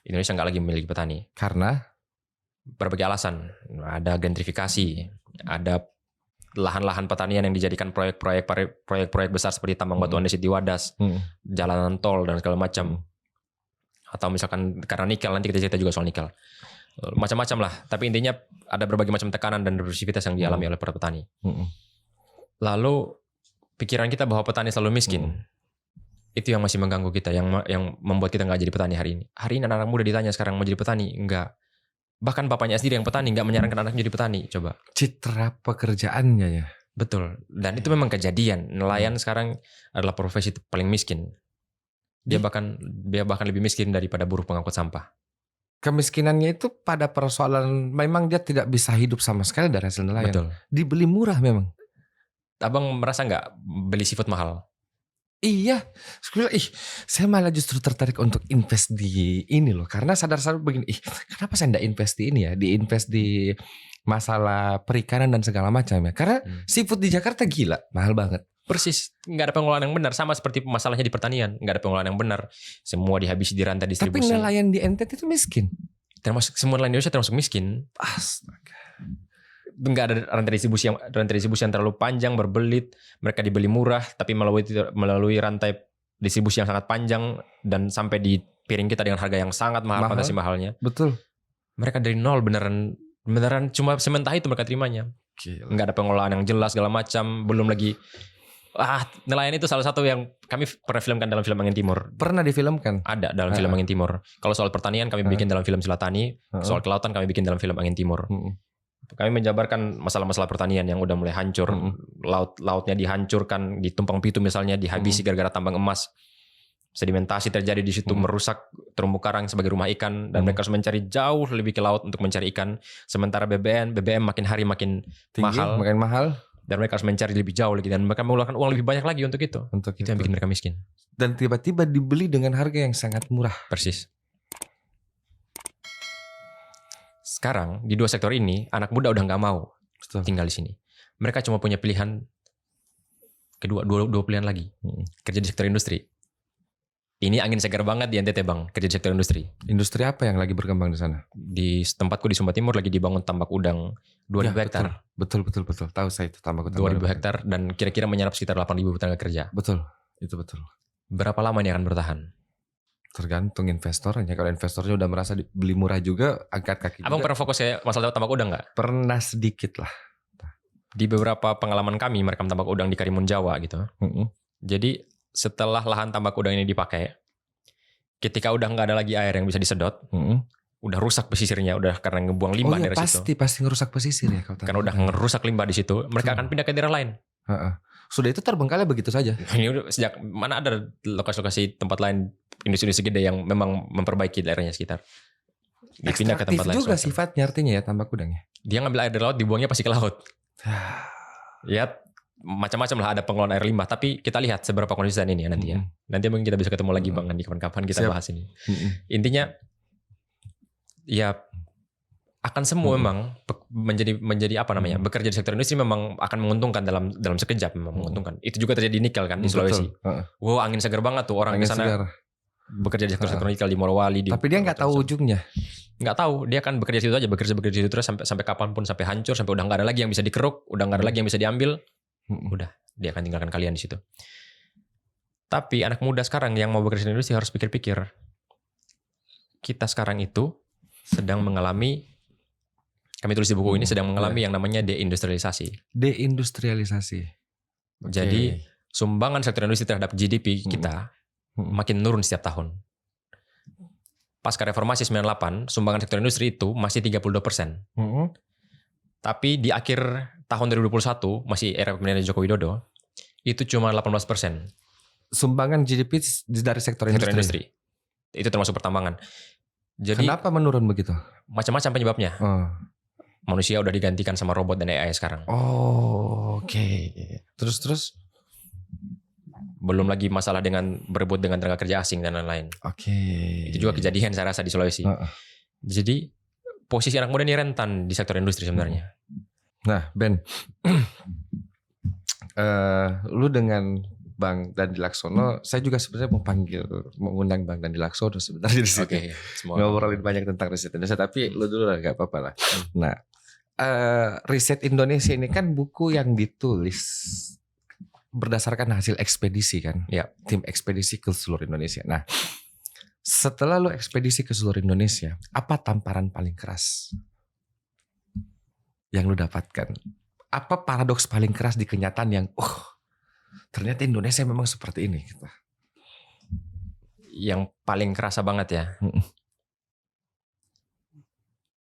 Indonesia nggak lagi memiliki petani Karena berbagai alasan. Ada gentrifikasi, ada lahan-lahan pertanian yang dijadikan proyek besar seperti tambang batu andesit di Wadas, jalanan tol dan segala macam. Atau misalkan karena nikel, nanti kita cerita juga soal nikel. Macam-macam lah. Tapi intinya ada berbagai macam tekanan dan diversitas yang dialami oleh para petani. Lalu pikiran kita bahwa petani selalu miskin, itu yang masih mengganggu kita, yang membuat kita nggak jadi petani hari ini. Hari ini anak-anak muda ditanya sekarang mau jadi petani, enggak. Bahkan bapaknya sendiri yang petani nggak menyarankan anaknya jadi petani. Coba. Citra pekerjaannya ya. Betul. Dan itu memang kejadian. Nelayan sekarang adalah profesi paling miskin. Dia bahkan lebih miskin daripada buruh pengangkut sampah. Kemiskinannya itu pada persoalan memang dia tidak bisa hidup sama sekali dari hasil nelayan. Betul. Dibeli murah memang. Abang merasa nggak beli seafood mahal? Iya, saya malah justru tertarik untuk invest di ini loh, karena sadar-sadar begini, kenapa saya nggak invest di ini ya, di invest di masalah perikanan dan segala macam ya. Karena seafood di Jakarta gila, mahal banget. Persis, nggak ada pengelolaan yang benar. Sama seperti masalahnya di pertanian, nggak ada pengelolaan yang benar. Semua dihabisi di rantai Tapi distribusi. nelayan di NTT itu miskin. Termasuk semua nelayan Indonesia termasuk miskin. Astaga. Nggak ada rantai distribusi yang terlalu panjang, berbelit. Mereka dibeli murah, tapi melalui rantai distribusi yang sangat panjang dan sampai di piring kita dengan harga yang sangat mahal. Fantasi mahalnya. Betul. Mereka dari nol beneran cuma sementara itu mereka terimanya. Gila. Nggak ada pengelolaan yang jelas segala macam. Belum lagi nelayan itu salah satu yang kami pernah filmkan dalam film Angin Timur. Pernah difilmkan? Ada dalam film Angin Timur. Kalau soal pertanian kami bikin dalam film Silatani. Soal kelautan kami bikin dalam film Angin Timur. Kami menjabarkan masalah-masalah pertanian yang udah mulai hancur. Lautnya dihancurkan, ditumpang pitu misalnya, dihabisi gara-gara tambang emas. Sedimentasi terjadi di situ, merusak terumbu karang sebagai rumah ikan. Dan mereka harus mencari jauh lebih ke laut untuk mencari ikan. Sementara BBM makin hari makin tinggi, mahal. makin mahal. Dan mereka harus mencari lebih jauh lagi. Dan mereka mengeluarkan uang lebih banyak lagi untuk itu. Itu yang bikin mereka miskin. Dan tiba-tiba dibeli dengan harga yang sangat murah. Persis. Sekarang di dua sektor ini anak muda udah nggak mau tinggal di sini. Mereka cuma punya pilihan kedua, dua pilihan lagi. Kerja di sektor industri. Ini angin segar banget di NTT Bang, kerja di sektor industri. Industri apa yang lagi berkembang di sana? Di tempatku di Sumba Timur lagi dibangun tambak udang 2.000 hektar. Betul. Tahu saya itu tambak udang 2.000 hektar dan kira-kira menyerap sekitar 8.000 tenaga kerja. Betul, itu betul. Berapa lama ini akan bertahan? Tergantung investornya. Kalau investornya udah merasa beli murah juga, angkat kaki. Abang pernah fokus ya masalah tambak udang nggak? Pernah sedikit lah. Di beberapa pengalaman kami merekam tambak udang di Karimun Jawa gitu. Jadi setelah lahan tambak udang ini dipakai, ketika udah nggak ada lagi air yang bisa disedot, udah rusak pesisirnya, udah karena ngebuang limbah dari situ. Pasti ngerusak pesisir ya. Karena udah ngerusak limbah di situ, mereka akan pindah ke daerah lain. Sudah itu terbengkalai begitu saja. Ini udah sejak mana ada lokasi-lokasi tempat lain industri gede yang memang memperbaiki daerahnya sekitar. Dipindah ke tempat lain. Juga sifatnya artinya ya tambak udangnya. Dia ngambil air dari laut, dibuangnya pasti ke laut. Ya macam-macam lah, ada pengelolaan air limbah, tapi kita lihat seberapa konsisten ini ya nanti ya. Nanti mungkin kita bisa ketemu lagi Bang di kapan-kapan kita bahas ini. Intinya ya akan semua memang menjadi apa namanya, bekerja di sektor industri memang akan menguntungkan dalam sekejap, memang menguntungkan. Itu juga terjadi di nikel kan di Sulawesi. Wow, angin segar banget tuh orang di sana bekerja di sektor nikel di Morowali. Tapi dia nggak tahu ujungnya. Nggak tahu, dia kan bekerja situ aja, bekerja situ terus sampai kapanpun, sampai hancur, sampai udah nggak ada lagi yang bisa dikeruk, udah nggak ada lagi yang bisa diambil. Udah, dia akan tinggalkan kalian di situ. Tapi anak muda sekarang yang mau bekerja di industri harus pikir-pikir. Kita sekarang itu sedang mengalami, kami tulis di buku ini, sedang mengalami yang namanya deindustrialisasi. Deindustrialisasi. Jadi sumbangan sektor industri terhadap GDP kita makin menurun setiap tahun. Pasca reformasi 98, sumbangan sektor industri itu masih 32%. Tapi di akhir tahun 2021, masih era kepemimpinan Joko Widodo, itu cuma 18%. Sumbangan GDP dari sektor industri. Itu termasuk pertambangan. Jadi kenapa menurun begitu? Macam-macam penyebabnya. Manusia udah digantikan sama robot dan AI sekarang. Oke. Terus? Belum lagi masalah dengan berebut dengan tenaga kerja asing dan lain-lain. Itu juga kejadian saya rasa di Sulawesi. Jadi posisi anak muda ini rentan di sektor industri sebenarnya. Nah, Ben, lu dengan Bang Dandi Laksono, saya juga sebenarnya mengundang Bang Dandi Laksono sebenarnya di sini. Ngobrolin banyak tentang riset Indonesia, tapi lu dulu lah, gak apa-apa lah. Nah, riset Indonesia ini kan buku yang ditulis berdasarkan hasil ekspedisi kan, ya, tim ekspedisi ke seluruh Indonesia. Nah, setelah lu ekspedisi ke seluruh Indonesia, apa tamparan paling keras yang lu dapatkan? Apa paradoks paling keras di kenyataan yang, ternyata Indonesia memang seperti ini? Gitu. Yang paling kerasa banget ya.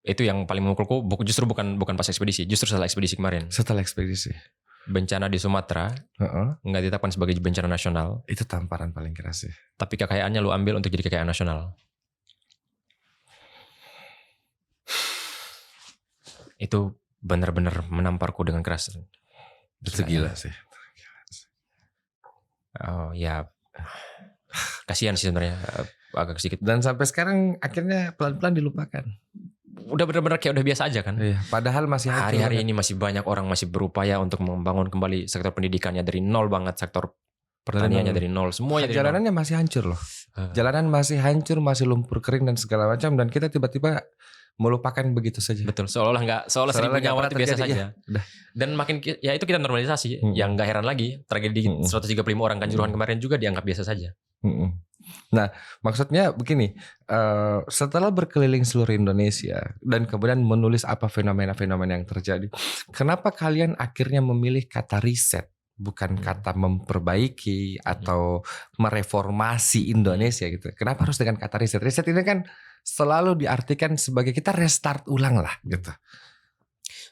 Itu yang paling memukulku, justru bukan pas ekspedisi, justru setelah ekspedisi kemarin. Setelah ekspedisi. Bencana di Sumatera nggak ditetapkan sebagai bencana nasional. Itu tamparan paling keras ya. Tapi kekayaannya lu ambil untuk jadi kekayaan nasional. Itu benar-benar menamparku dengan keras. Itu gila sih. Oh ya, kasihan sih sebenarnya, agak sedikit. Dan sampai sekarang akhirnya pelan-pelan dilupakan. udah benar-benar kayak udah biasa aja kan. Iya, padahal masih hancur Hari-hari banget. ini masih banyak orang masih berupaya untuk membangun kembali sektor pendidikannya dari nol banget, sektor pertaniannya dari nol, semuanya dari nol. Jalanannya masih hancur loh. Jalanan masih hancur, masih lumpur kering dan segala macam, dan kita tiba-tiba melupakan begitu saja. Betul, seolah Seolah seribu nggak nyawa pernah itu biasa terjadi, saja. udah. Dan makin ya itu kita normalisasi. Yang nggak heran lagi, tragedi 135 orang Kanjuruhan kemarin juga dianggap biasa saja. Nah, maksudnya begini, setelah berkeliling seluruh Indonesia dan kemudian menulis apa fenomena-fenomena yang terjadi, kenapa kalian akhirnya memilih kata riset, bukan kata memperbaiki atau mereformasi Indonesia gitu? Kenapa harus dengan kata riset? Riset ini kan selalu diartikan sebagai kita restart ulang lah gitu.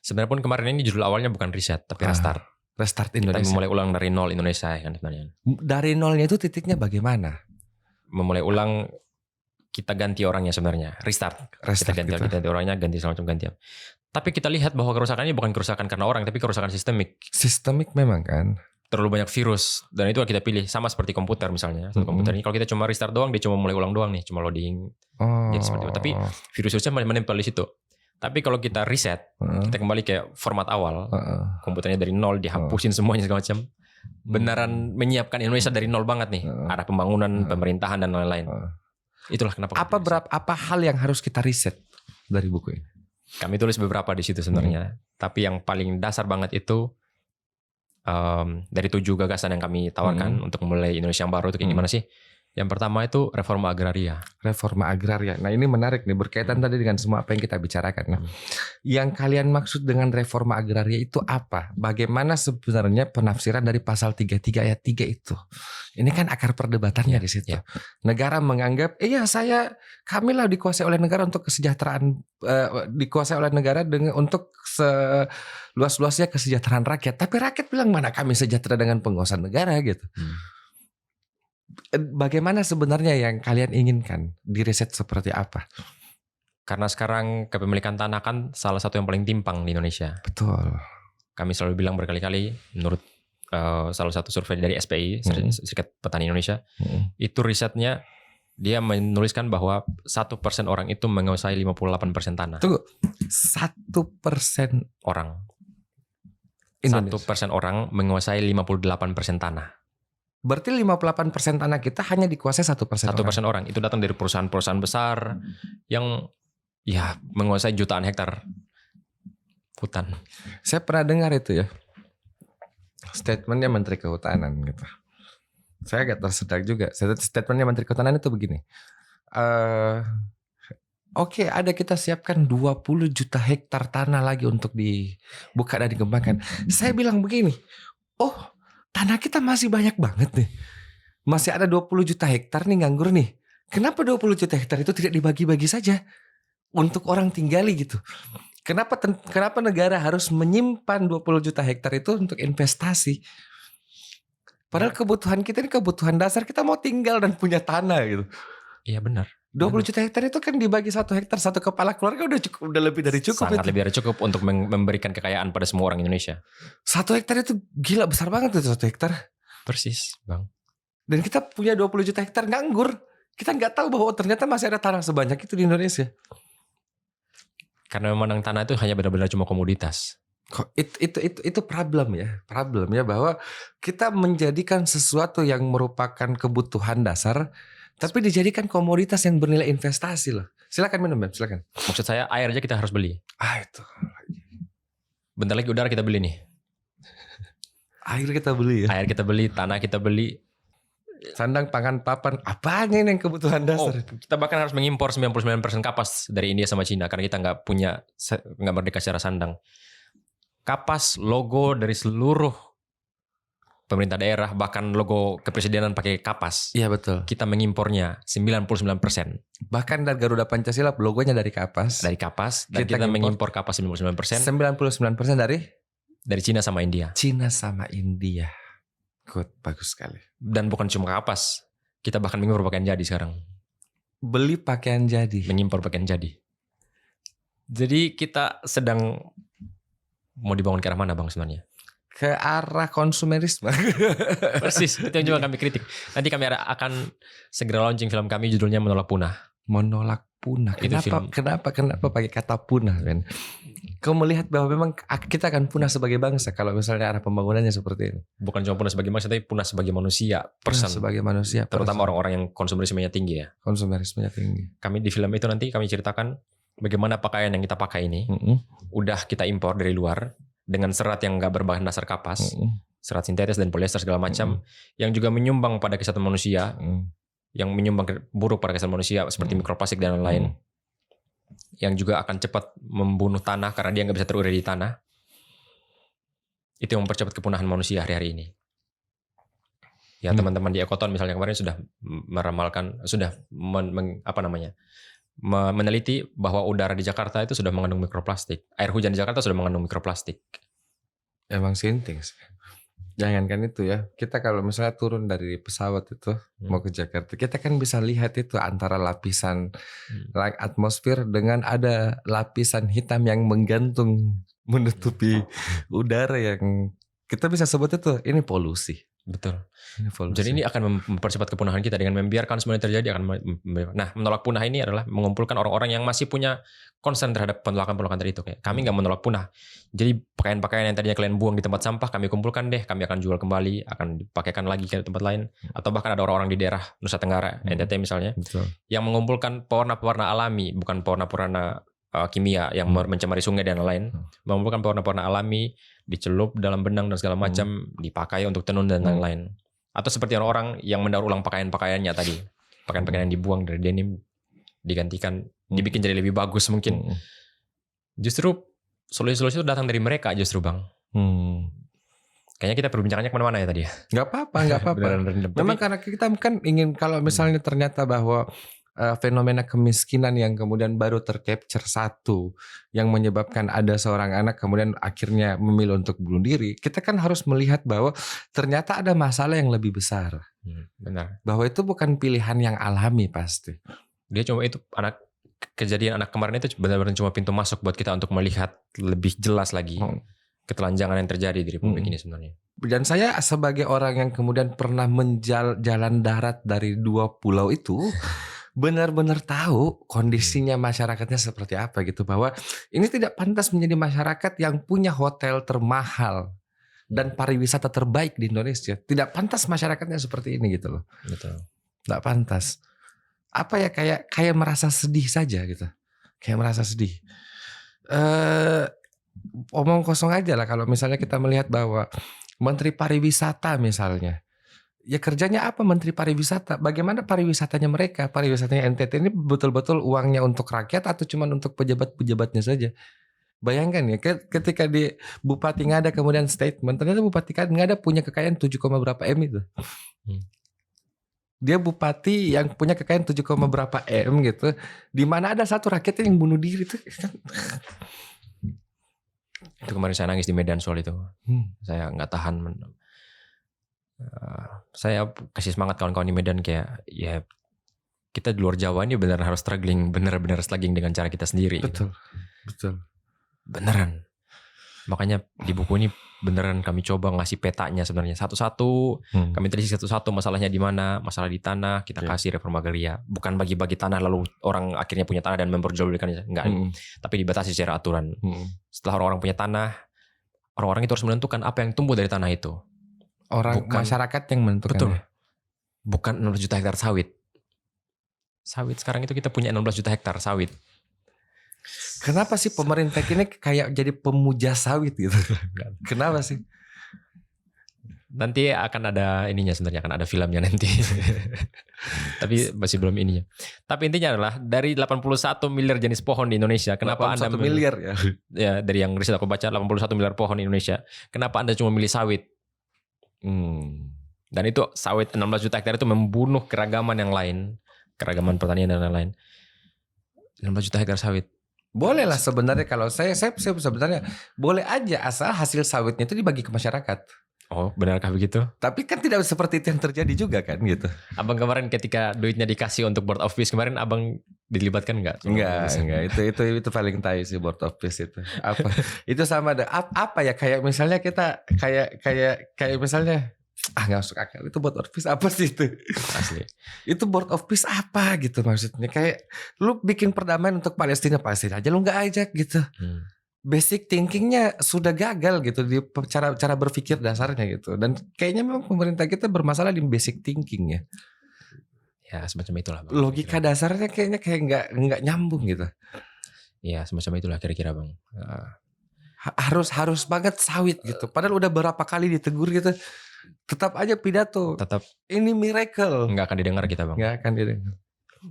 Sebenarnya pun kemarin ini judul awalnya bukan riset, tapi restart. Restart Kita Indonesia. memulai ulang dari nol Indonesia kan sebenarnya. Dari nolnya itu titiknya bagaimana? Memulai ulang, kita ganti orangnya sebenarnya, restart. Kita ganti orangnya, ganti segala macam ganti. Tapi kita lihat bahwa kerusakan ini bukan kerusakan karena orang, tapi kerusakan sistemik. Sistemik memang kan. Terlalu banyak virus, dan itu kita pilih. Sama seperti komputer misalnya. Satu komputer ini kalau kita cuma restart doang, dia cuma mulai ulang doang nih, cuma loading. Jadi seperti itu. Tapi virus-virusnya menempel di situ. Tapi kalau kita reset, kita kembali ke format awal, komputernya dari nol, dihapusin semuanya segala macam. Beneran menyiapkan Indonesia dari nol banget nih, arah pembangunan, pemerintahan dan lain-lain. Itulah kenapa. Apa hal yang harus kita riset dari buku ini? Kami tulis beberapa di situ sebenarnya, tapi yang paling dasar banget itu dari 7 gagasan yang kami tawarkan untuk mulai Indonesia yang baru itu kayak gimana sih? Yang pertama itu reforma agraria. Reforma agraria. Nah ini menarik nih, berkaitan tadi dengan semua apa yang kita bicarakan. Nah, yang kalian maksud dengan reforma agraria itu apa? Bagaimana sebenarnya penafsiran dari pasal 33 ayat 3 itu? Ini kan akar perdebatannya di situ. Ya. Negara menganggap, kami lah dikuasai oleh negara untuk kesejahteraan, dikuasai oleh negara dengan untuk seluas-luasnya kesejahteraan rakyat. Tapi rakyat bilang mana kami sejahtera dengan penguasaan negara gitu. Bagaimana sebenarnya yang kalian inginkan di riset seperti apa? Karena sekarang kepemilikan tanah kan salah satu yang paling timpang di Indonesia. Betul. Kami selalu bilang berkali-kali menurut salah satu survei dari SPI, Serikat Petani Indonesia, itu risetnya dia menuliskan bahwa 1% orang itu menguasai 58% tanah. Tunggu, 1% orang. Indonesia. 1% orang menguasai 58% tanah. Berarti 58% tanah kita hanya dikuasai 1% orang. 1% orang. Itu datang dari perusahaan-perusahaan besar yang ya menguasai jutaan hektar hutan. Saya pernah dengar itu ya, statementnya Menteri Kehutanan gitu. Saya agak tersedak juga. Statementnya Menteri Kehutanan itu begini. Oke, ada kita siapkan 20 juta hektar tanah lagi untuk dibuka dan dikembangkan. Saya bilang begini, tanah kita masih banyak banget nih. Masih ada 20 juta hektar nih nganggur nih. Kenapa 20 juta hektar itu tidak dibagi-bagi saja untuk orang tinggali gitu? Kenapa negara harus menyimpan 20 juta hektar itu untuk investasi? Padahal kebutuhan kita ini kebutuhan dasar, kita mau tinggal dan punya tanah gitu. Iya benar. 20 juta hektar itu kan dibagi 1 hektar, 1 kepala keluarga udah lebih dari cukup. Sangat lebih dari cukup untuk memberikan kekayaan pada semua orang Indonesia. 1 hektar itu gila besar banget itu 1 hektar. Persis, Bang. Dan kita punya 20 juta hektar nganggur. Kita nggak tahu bahwa ternyata masih ada tanah sebanyak itu di Indonesia. Karena memang tanah itu hanya benar-benar cuma komoditas. Itu problem ya bahwa kita menjadikan sesuatu yang merupakan kebutuhan dasar tapi dijadikan komoditas yang bernilai investasi loh. Silakan minum, silakan. Maksud saya air aja kita harus beli. Itu. Bentar lagi udara kita beli nih. Air kita beli ya. Air kita beli, tanah kita beli. Sandang, pangan, papan, apanya ini yang kebutuhan dasar? Kita bahkan harus mengimpor 99% kapas dari India sama Cina karena kita nggak merdeka secara sandang. Kapas logo dari seluruh pemerintah daerah, bahkan logo kepresidenan pakai kapas. Iya betul. Kita mengimpornya 99%. Bahkan dari Garuda Pancasila logonya dari kapas. Dari kapas, dan kita mengimpor kapas 99%. 99% dari Cina sama India. Cina sama India. Good, bagus sekali. Dan bukan cuma kapas, kita bahkan mengimpor pakaian jadi sekarang. Beli pakaian jadi. Mengimpor pakaian jadi. Jadi kita sedang mau dibangun ke arah mana Bang sebenarnya? Ke arah konsumerisme. Persis, itu yang juga kami kritik. Nanti kami akan segera launching film kami judulnya Menolak Punah. menolak punah. Itu Kenapa pakai kata punah, men? Kau melihat bahwa memang kita akan punah sebagai bangsa kalau misalnya arah pembangunannya seperti ini. bukan cuma punah sebagai bangsa, tapi punah sebagai manusia, Punah person. sebagai manusia, Terutama orang-orang yang konsumerismenya tinggi ya. konsumerismenya tinggi. Kami di film itu nanti kami ceritakan bagaimana pakaian yang kita pakai ini udah kita impor dari luar dengan serat yang nggak berbahan dasar kapas, serat sintetis dan polyester segala macam, yang juga menyumbang pada kesehatan manusia, yang menyumbang buruk pada kesehatan manusia seperti mikroplastik dan lain-lain, yang juga akan cepat membunuh tanah karena dia nggak bisa terurai di tanah. Itu yang mempercepat kepunahan manusia hari-hari ini. Ya teman-teman di Ekoton misalnya kemarin sudah meramalkan, sudah meneliti bahwa udara di Jakarta itu sudah mengandung mikroplastik. Air hujan di Jakarta sudah mengandung mikroplastik. Emang sinting. Jangankan itu ya, kita kalau misalnya turun dari pesawat itu mau ke Jakarta, kita kan bisa lihat itu antara lapisan atmosfer dengan ada lapisan hitam yang menggantung menutupi udara yang kita bisa sebut itu ini polusi. Betul. Ini polusi. Jadi ini akan mempercepat kepunahan kita dengan membiarkan semuanya terjadi. Nah, menolak punah ini adalah mengumpulkan orang-orang yang masih punya concern terhadap penolakan-penolakan tadi itu. Kayak kami nggak menolak punah. Jadi pakaian-pakaian yang tadinya kalian buang di tempat sampah kami kumpulkan deh. Kami akan jual kembali, akan dipakaikan lagi ke tempat lain. Atau bahkan ada orang-orang di daerah Nusa Tenggara, NTT misalnya, yang mengumpulkan pewarna-pewarna alami, bukan pewarna-pewarna kimia yang mencemari sungai dan lain-lain, mengumpulkan pewarna-pewarna alami, dicelup dalam benang dan segala macam, dipakai untuk tenun dan lain-lain. Atau seperti orang-orang yang mendaur ulang pakaian-pakaiannya tadi, pakaian-pakaian yang dibuang dari denim digantikan, dibikin jadi lebih bagus mungkin. Justru solusi-solusi itu datang dari mereka justru Bang. Kayaknya kita perbincangannya kemana-mana ya tadi ya. Nggak apa-apa. Memang karena kita kan ingin kalau misalnya ternyata bahwa fenomena kemiskinan yang kemudian baru tercapture satu yang menyebabkan ada seorang anak kemudian akhirnya memilih untuk bunuh diri, kita kan harus melihat bahwa ternyata ada masalah yang lebih besar. Benar. Bahwa itu bukan pilihan yang alami pasti. Dia cuma itu kejadian anak kemarin itu benar-benar cuma pintu masuk buat kita untuk melihat lebih jelas lagi ketelanjangan yang terjadi di Republik ini sebenarnya. Dan saya sebagai orang yang kemudian pernah jalan darat dari 2 pulau itu benar-benar tahu kondisinya masyarakatnya seperti apa gitu, bahwa ini tidak pantas menjadi masyarakat yang punya hotel termahal dan pariwisata terbaik di Indonesia. Tidak pantas masyarakatnya seperti ini gitu loh. Betul. Tidak pantas. Apa ya, kayak merasa sedih saja gitu. Kayak merasa sedih. Omong kosong aja lah kalau misalnya kita melihat bahwa Menteri Pariwisata misalnya, ya kerjanya apa Menteri Pariwisata? Bagaimana pariwisatanya mereka? Pariwisatanya NTT ini betul-betul uangnya untuk rakyat atau cuma untuk pejabat-pejabatnya saja? Bayangkan ya, ketika di Bupati Ngada kemudian statement, ternyata Bupati Ngada punya kekayaan 7, berapa M itu. Dia bupati yang punya kekayaan 7, berapa M gitu. Di mana ada satu rakyatnya yang bunuh diri itu. Itu kemarin saya nangis di Medan soal itu. Saya nggak tahan. Saya kasih semangat kawan-kawan di Medan kayak ya kita di luar Jawa ini benar harus struggling, benar-benar struggling dengan cara kita sendiri. Betul. Beneran. Makanya di buku ini beneran kami coba ngasih petanya sebenarnya satu-satu. Kami telisik satu-satu masalahnya di mana, masalah di tanah, kita kasih reforma agraria. Bukan bagi-bagi tanah lalu orang akhirnya punya tanah dan memperjualbelikannya, enggak. Tapi dibatasi secara aturan. Setelah orang-orang punya tanah, orang-orang itu harus menentukan apa yang tumbuh dari tanah itu. Masyarakat yang menentukan. Betul. Bukan 16 juta hektar sawit. Sawit sekarang itu kita punya 16 juta hektar sawit. Kenapa sih pemerintah ini kayak jadi pemuja sawit gitu? Kenapa sih? Nanti akan ada ininya sebenarnya, akan ada filmnya nanti. Tapi masih belum ininya. Tapi intinya adalah dari 81 miliar jenis pohon di Indonesia, kenapa Anda 81 miliar ya? Ya, dari yang riset aku baca 81 miliar pohon di Indonesia. Kenapa Anda cuma milih sawit? Dan itu sawit 16 juta hektar itu membunuh keragaman yang lain, keragaman pertanian dan lain-lain. 16 juta hektar sawit. Boleh lah sebenarnya, kalau saya sebenarnya boleh aja asal hasil sawitnya itu dibagi ke masyarakat. Oh, benarkah begitu? Tapi kan tidak seperti itu yang terjadi juga kan gitu. Abang kemarin ketika duitnya dikasih untuk board of peace kemarin abang dilibatkan enggak? Enggak. Itu paling tai sih board of peace itu. Apa? Itu sama ada apa ya, kayak misalnya kita kayak misalnya Nggak masuk akal. Itu board of peace apa sih itu? Asli. Itu board of peace apa gitu maksudnya? Kayak lu bikin perdamaian untuk Palestina aja lu nggak ajak gitu. Basic thinkingnya sudah gagal gitu di cara berpikir dasarnya gitu. Dan kayaknya memang pemerintah kita bermasalah di basic thinking ya. Ya semacam itulah Bang. Logika dasarnya kayaknya kayak nggak nyambung gitu. Ya semacam itulah kira-kira Bang. Harus banget sawit gitu. Padahal udah berapa kali ditegur gitu. Tetap aja pidato. Tetap ini miracle. Nggak akan didengar kita Bang. Nggak akan didengar.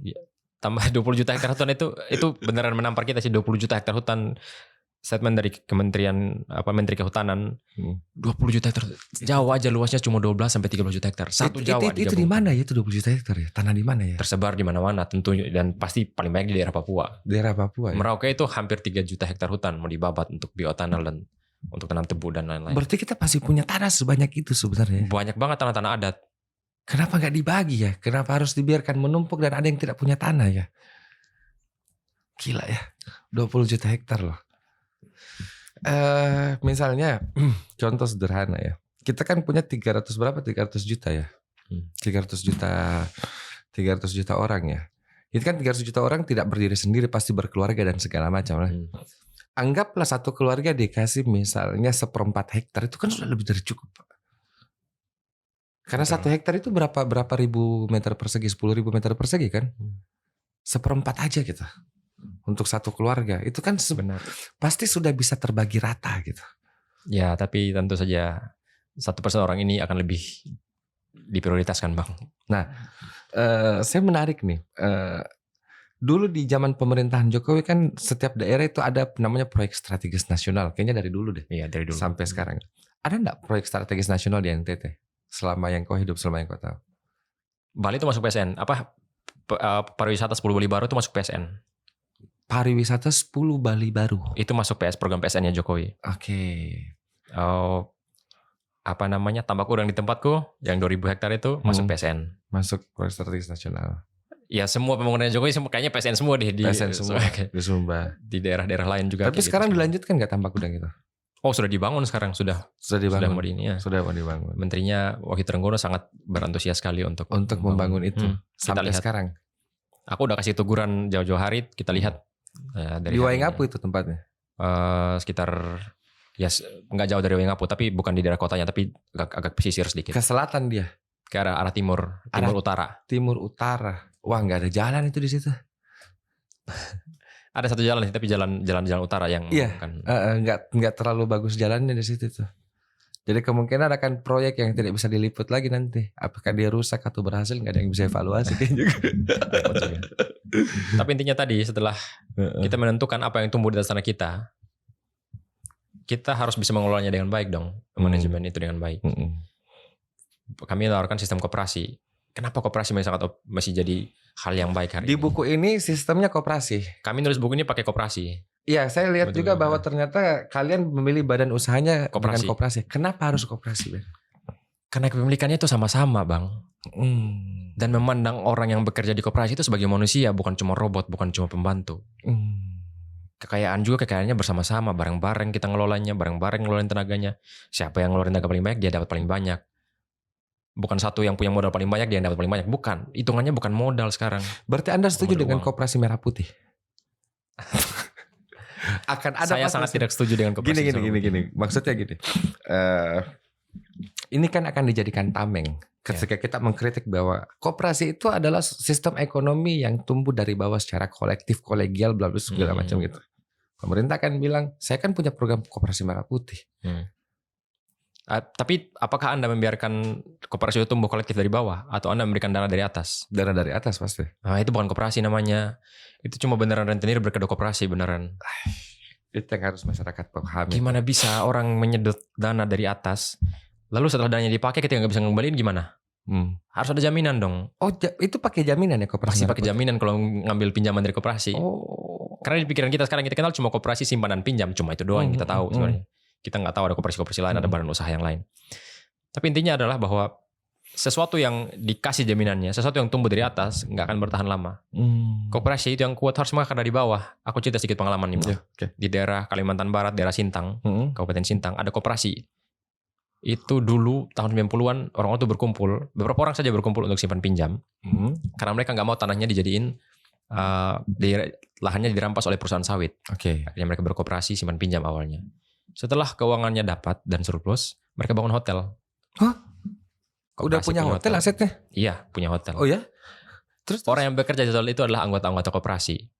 Ya, tambah 20 juta hektar hutan itu beneran menampar kita sih. 20 juta hektar hutan. Statement dari Kementerian Menteri Kehutanan 20 juta hektar. Jawa aja luasnya cuma 12 sampai 13 juta hektar. Satu Jawa itu di mana ya itu 20 juta hektar ya? Tanah di mana ya? Tersebar di mana-mana tentu dan pasti paling banyak di daerah Papua. Daerah Papua ya. Merauke itu hampir 3 juta hektar hutan mau dibabat untuk biotanah dan untuk tanam tebu dan lain-lain. Berarti kita masih punya tanah sebanyak itu sebenarnya. Banyak banget tanah-tanah adat. Kenapa nggak dibagi ya? Kenapa harus dibiarkan menumpuk dan ada yang tidak punya tanah ya? Gila ya. 20 juta hektar loh. Misalnya contoh sederhana ya. Kita kan punya 300 juta ya. 300 juta orang ya. Itu kan 300 juta orang tidak berdiri sendiri, pasti berkeluarga dan segala macam lah. Anggaplah satu keluarga dikasih misalnya 1/4 hektar, itu kan sudah lebih dari cukup. Karena 1 hektar itu berapa ribu meter persegi, 10.000 meter persegi kan. 1/4 aja gitu. Untuk satu keluarga itu kan pasti sudah bisa terbagi rata gitu. Ya tapi tentu saja 1% orang ini akan lebih diprioritaskan Bang. Nah saya menarik nih. Dulu di zaman pemerintahan Jokowi kan setiap daerah itu ada namanya proyek strategis nasional. Kayaknya dari dulu deh. Iya dari dulu. Sampai sekarang. Ada enggak proyek strategis nasional di NTT? Selama yang kau hidup, selama yang kau tahu. Bali itu masuk PSN. Pariwisata 10 Bali Baru itu masuk PSN. Pariwisata 10 Bali Baru. Itu masuk program PSN-nya Jokowi. Oke. Tambak udang di tempatku yang 2000 hektar itu masuk PSN. Masuk proyek strategis nasional. Ya semua pembangunan Jokowi kayaknya PSN semua deh PSN semua di Sumba. Di daerah-daerah lain juga. Tapi sekarang gitu, dilanjutkan nggak tambak udang itu? Oh sudah dibangun sekarang sudah dibangun. Sudah mau dibangun. Menterinya Wahyu Trenggono sangat berantusias sekali untuk membangun itu. Sampai lihat sekarang. Aku udah kasih teguran jauh-jauh hari. Kita lihat dari di Waingapu itu tempatnya. Sekitar nggak jauh dari Waingapu, tapi bukan di daerah kotanya, tapi agak pesisir sedikit. Ke selatan dia. Ke arah timur utara. Timur utara. Wah nggak ada jalan itu di situ. Ada satu jalan tapi jalan utara yang nggak terlalu bagus jalannya di situ tuh. Jadi kemungkinan akan proyek yang tidak bisa diliput lagi nanti. Apakah dia rusak atau berhasil nggak ada yang bisa evaluasi juga. Tapi intinya tadi setelah kita menentukan apa yang tumbuh di atas tanah kita harus bisa mengelolanya dengan baik dong. Manajemen itu dengan baik. Kami menawarkan sistem koperasi. Kenapa koperasi masih jadi hal yang baik hari ini? Di buku ini sistemnya koperasi. Kami nulis buku ini pakai koperasi. Iya, saya lihat juga bahwa ternyata kalian memilih badan usahanya dengan koperasi. Kenapa harus koperasi, Ben? Karena kepemilikannya itu sama-sama, Bang. Dan memandang orang yang bekerja di koperasi itu sebagai manusia, bukan cuma robot, bukan cuma pembantu. Kekayaannya bersama-sama, bareng-bareng kita ngelolanya, bareng-bareng ngelola tenaganya. Siapa yang ngeluarin tenaga paling banyak, dia dapat paling banyak. Bukan satu yang punya modal paling banyak dia yang dapat paling banyak, bukan. Hitungannya bukan modal sekarang. Berarti Anda setuju dengan koperasi merah putih? Akan ada. Saya sangat tidak setuju dengan koperasi. Gini. Maksudnya gini. Ini kan akan dijadikan tameng ketika kita mengkritik bahwa koperasi itu adalah sistem ekonomi yang tumbuh dari bawah secara kolektif, kolegial, bla bla segala macam gitu. Pemerintah kan bilang, saya kan punya program koperasi merah putih. Tapi apakah Anda membiarkan koperasi itu tumbuh kolektif dari bawah atau Anda memberikan dana dari atas? Dana dari atas pasti. Nah, itu bukan koperasi namanya. Itu cuma beneran rentenir berkedok koperasi beneran. Itu yang harus masyarakat pahami. Gimana bisa orang menyedot dana dari atas, lalu setelah dananya dipakai ketika nggak bisa ngembaliin gimana? Harus ada jaminan dong. Oh, itu pakai jaminan ya koperasi? Pasti pakai jaminan kalau ngambil pinjaman dari koperasi. Karena di pikiran kita sekarang kita kenal cuma koperasi simpanan pinjam, cuma itu doang yang kita tahu sebenarnya. Kita nggak tahu ada koperasi-koperasi lain, ada badan usaha yang lain. Tapi intinya adalah bahwa sesuatu yang dikasih jaminannya, sesuatu yang tumbuh dari atas nggak akan bertahan lama. Koperasi itu yang kuat harus mengakar dari bawah. Aku cerita sedikit pengalaman nih, Bang. Di daerah Kalimantan Barat, daerah Sintang, Kabupaten Sintang, ada koperasi. Itu dulu tahun 90-an orang-orang tuh berkumpul, beberapa orang saja berkumpul untuk simpan pinjam. Karena mereka nggak mau tanahnya dijadiin lahannya dirampas oleh perusahaan sawit. Oke. Akhirnya mereka berkoperasi simpan pinjam awalnya. Setelah keuangannya dapat dan surplus, mereka bangun hotel. Hah? Udah Koperasi punya hotel asetnya? Iya, punya hotel. Oh ya? Terus Orang yang bekerja di hotel itu adalah anggota-anggota koperasi.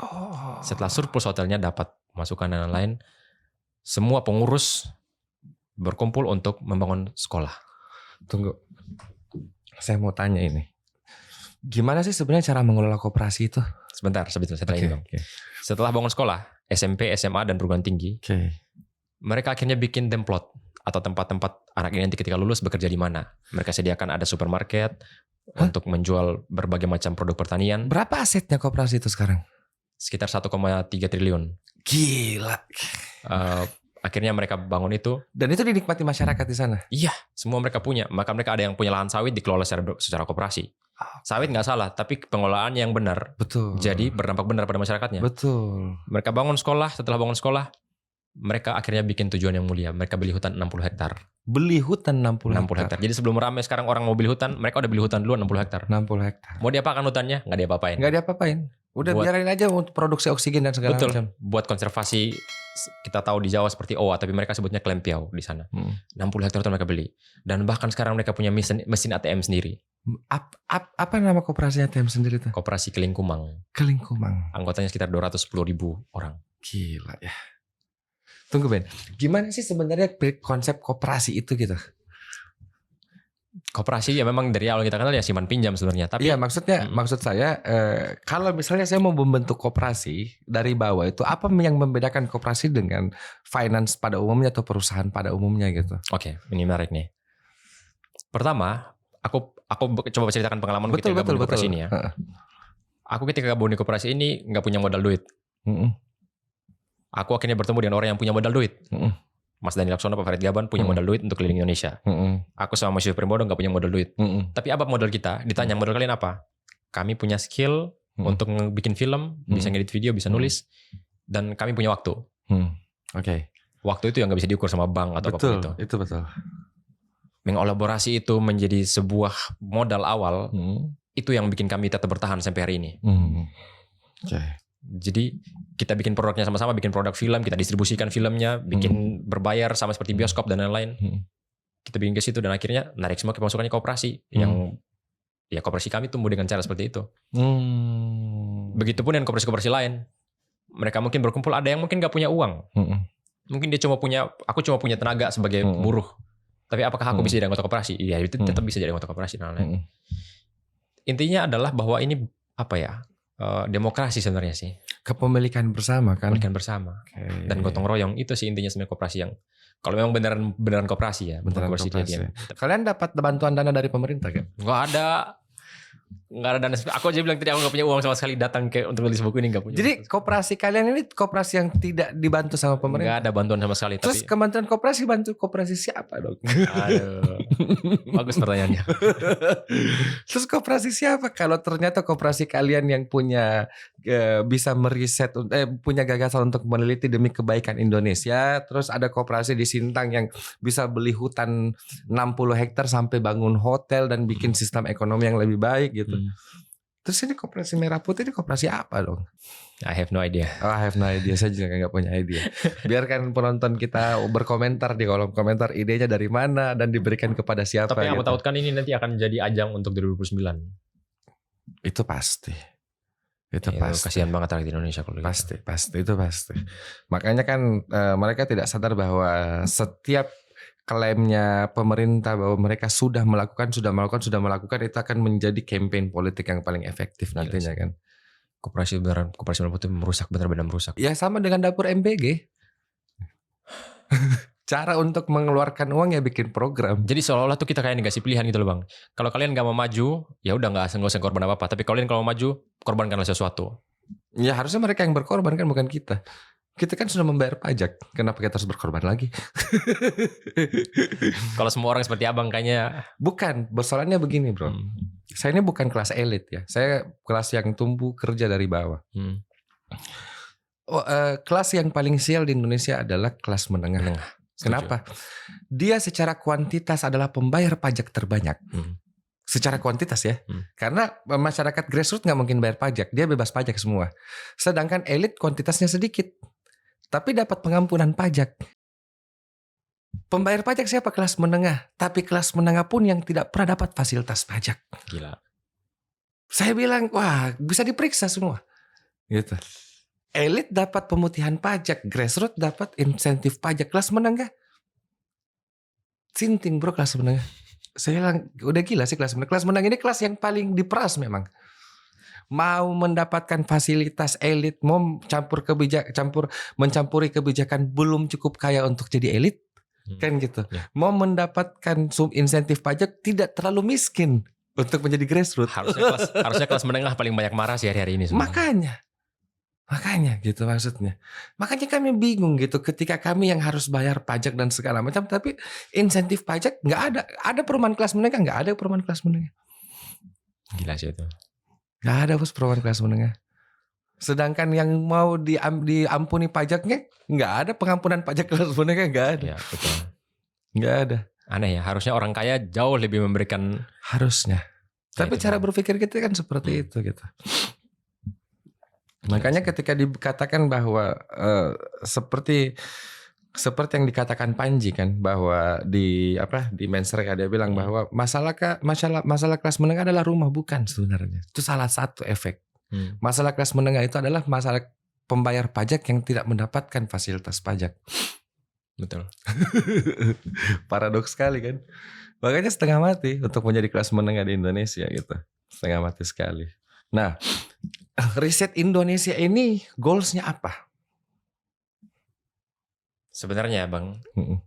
Oh. Setelah surplus hotelnya dapat masukan dan lain-lain, semua pengurus berkumpul untuk membangun sekolah. Tunggu. Saya mau tanya ini. Gimana sih sebenarnya cara mengelola koperasi itu? Sebentar, setelah ini, Bang. Setelah bangun sekolah, SMP, SMA, dan perguruan tinggi, mereka akhirnya bikin template atau tempat-tempat anak ini nanti ketika lulus bekerja di mana. Mereka sediakan ada supermarket untuk menjual berbagai macam produk pertanian. Berapa asetnya koperasi itu sekarang? Sekitar 1,3 triliun. Gila. Akhirnya mereka bangun itu. Dan itu dinikmati masyarakat di sana? Iya, semua mereka punya. Maka mereka ada yang punya lahan sawit dikelola secara koperasi. Sawit nggak salah, tapi pengelolaan yang benar. Betul. Jadi berdampak benar pada masyarakatnya. Betul. Mereka bangun sekolah, setelah bangun sekolah, mereka akhirnya bikin tujuan yang mulia. Mereka beli hutan 60 hektar. Beli hutan 60 hektar. Jadi sebelum ramai sekarang orang mau beli hutan, mereka udah beli hutan dulu 60 hektar. 60 hektar. Mau diapakan hutannya? Nggak diapa-apain. Nggak diapa-apain. Udah biarin aja untuk produksi oksigen dan segala macam. Buat konservasi, kita tahu di Jawa seperti owa, tapi mereka sebutnya kelempiau di sana. 60 hektar itu mereka beli. Dan bahkan sekarang mereka punya mesin ATM sendiri. Apa nama koperasinya ATM sendiri tuh? Koperasi Keling Kumang. Keling Kumang. Anggotanya sekitar 210.000 orang. Gila ya. Tunggu Ben, gimana sih sebenarnya konsep koperasi itu gitu? Koperasi ya memang dari awal kita kenal ya simpan pinjam sebenarnya. Tapi iya maksud saya kalau misalnya saya mau membentuk koperasi dari bawah itu apa yang membedakan koperasi dengan finance pada umumnya atau perusahaan pada umumnya gitu? Oke, ini menarik nih. Pertama, aku coba ceritakan pengalaman ketika gabung di koperasi ini ya. Aku ketika gabung di koperasi ini nggak punya modal duit. Aku akhirnya bertemu dengan orang yang punya modal duit. Mas Daniel Laksono, Pak Farid Gaban punya modal duit untuk keliling Indonesia. Aku sama Mas Yusuf Primbodo gak punya modal duit. Tapi apa modal kita? Ditanya modal kalian apa? Kami punya skill untuk bikin film, bisa ngedit video, bisa nulis. Dan kami punya waktu. Oke. Waktu itu yang gak bisa diukur sama bank atau apapun itu. Itu betul. Mengolaborasi itu menjadi sebuah modal awal. Itu yang bikin kami tetap bertahan sampai hari ini. Oke. Jadi kita bikin produknya sama-sama, bikin produk film, kita distribusikan filmnya, bikin berbayar sama seperti bioskop dan lain-lain. Kita bikin ke situ dan akhirnya narik semua pemasukannya koperasi. Yang ya koperasi kami tumbuh dengan cara seperti itu. Begitupun dengan koperasi-koperasi lain. Mereka mungkin berkumpul, ada yang mungkin gak punya uang. Mungkin dia aku cuma punya tenaga sebagai buruh. Tapi apakah aku bisa jadi anggota koperasi? Iya, itu tetap bisa jadi anggota koperasi dan lain-lain. Intinya adalah bahwa ini apa ya? Demokrasi sebenarnya sih. Kepemilikan bersama kan? Kepemilikan bersama. Dan gotong royong itu sih intinya sebenarnya koperasi yang kalau memang beneran koperasi ya. Beneran koperasi. Kalian dapat bantuan dana dari pemerintah kan? Nggak ada dana. Aku aja bilang tadi aku nggak punya uang sama sekali datang untuk tulis buku ini nggak punya. Jadi koperasi kalian ini koperasi yang tidak dibantu sama pemerintah? Nggak ada bantuan sama sekali. Terus Kementerian Koperasi bantu koperasi siapa dong? Aduh, bagus pertanyaannya. Terus koperasi siapa? Kalau ternyata koperasi kalian yang punya bisa meriset, punya gagasan untuk meneliti demi kebaikan Indonesia, terus ada koperasi di Sintang yang bisa beli hutan 60 hektar sampai bangun hotel dan bikin sistem ekonomi yang lebih baik gitu. Terus ini koperasi Merah Putih ini koperasi apa dong? I have no idea. I have no idea. Saya juga gak punya idea. Biarkan penonton kita berkomentar di kolom komentar idenya dari mana dan diberikan kepada siapa. Tapi yang gitu. aku tautkan ini nanti akan jadi ajang untuk 2029. Itu pasti. Itu ya, pasti. Kasihan banget rakyat Indonesia kalau pasti, gitu. Pasti itu pasti. Makanya kan mereka tidak sadar bahwa setiap klaimnya pemerintah bahwa mereka sudah melakukan itu akan menjadi campaign politik yang paling efektif nantinya kan. Koperasi Merah Putih benar-benar merusak. Ya sama dengan dapur MBG. Cara untuk mengeluarkan uang ya bikin program. Jadi seolah-olah tuh kita kayak dikasih pilihan gitu loh Bang. Kalau kalian gak mau maju, ya udah nggak usah korban apa-apa. Tapi kalian kalau mau maju, korbankanlah sesuatu. Ya harusnya mereka yang berkorban kan, bukan kita. Kita kan sudah membayar pajak. Kenapa kita harus berkorban lagi? Kalau semua orang seperti abang kayaknya. Bukan, persoalannya begini bro. Saya ini bukan kelas elit ya. Saya kelas yang tumbuh kerja dari bawah. Kelas yang paling sial di Indonesia adalah kelas menengah. Kenapa? Dia secara kuantitas adalah pembayar pajak terbanyak. Secara kuantitas ya. Karena masyarakat grassroots nggak mungkin bayar pajak. Dia bebas pajak semua. Sedangkan elit kuantitasnya sedikit. Tapi dapat pengampunan pajak. Pembayar pajak siapa? Kelas menengah. Tapi kelas menengah pun yang tidak pernah dapat fasilitas pajak. Gila. Saya bilang, wah bisa diperiksa semua. Gitu. Elit dapat pemutihan pajak, grassroots dapat insentif pajak, kelas menengah sinting bro kelas menengah. Saya bilang udah gila sih kelas menengah. Kelas menengah ini kelas yang paling diperas memang. Mau mendapatkan fasilitas elit, mau mencampuri kebijakan belum cukup kaya untuk jadi elit, kan gitu. Mau mendapatkan insentif pajak tidak terlalu miskin untuk menjadi grassroots. Harusnya kelas menengah paling banyak marah sih hari-hari ini sebenarnya. Makanya gitu maksudnya. Makanya kami bingung gitu ketika kami yang harus bayar pajak dan segala macam, tapi insentif pajak nggak ada. Ada perumahan kelas menengah, nggak ada perumahan kelas menengah. Gila sih itu. Nggak ada bos perumahan kelas menengah. Sedangkan yang mau diampuni pajaknya nggak ada, pengampunan pajak kelas menengah nggak ada. Ya, betul. Nggak ada. Aneh ya, harusnya orang kaya jauh lebih memberikan. Harusnya. Tapi cara berpikir kita kan seperti itu gitu. Makanya ketika dikatakan bahwa seperti yang dikatakan Panji kan, bahwa di Mensreya dia bilang bahwa masalah kelas menengah adalah rumah, bukan sebenarnya. Itu salah satu efek. Masalah kelas menengah itu adalah masalah pembayar pajak yang tidak mendapatkan fasilitas pajak. Betul. Paradoks sekali kan. Makanya setengah mati untuk menjadi kelas menengah di Indonesia gitu. Setengah mati sekali. Nah, riset Indonesia ini goalsnya apa? Sebenarnya Bang,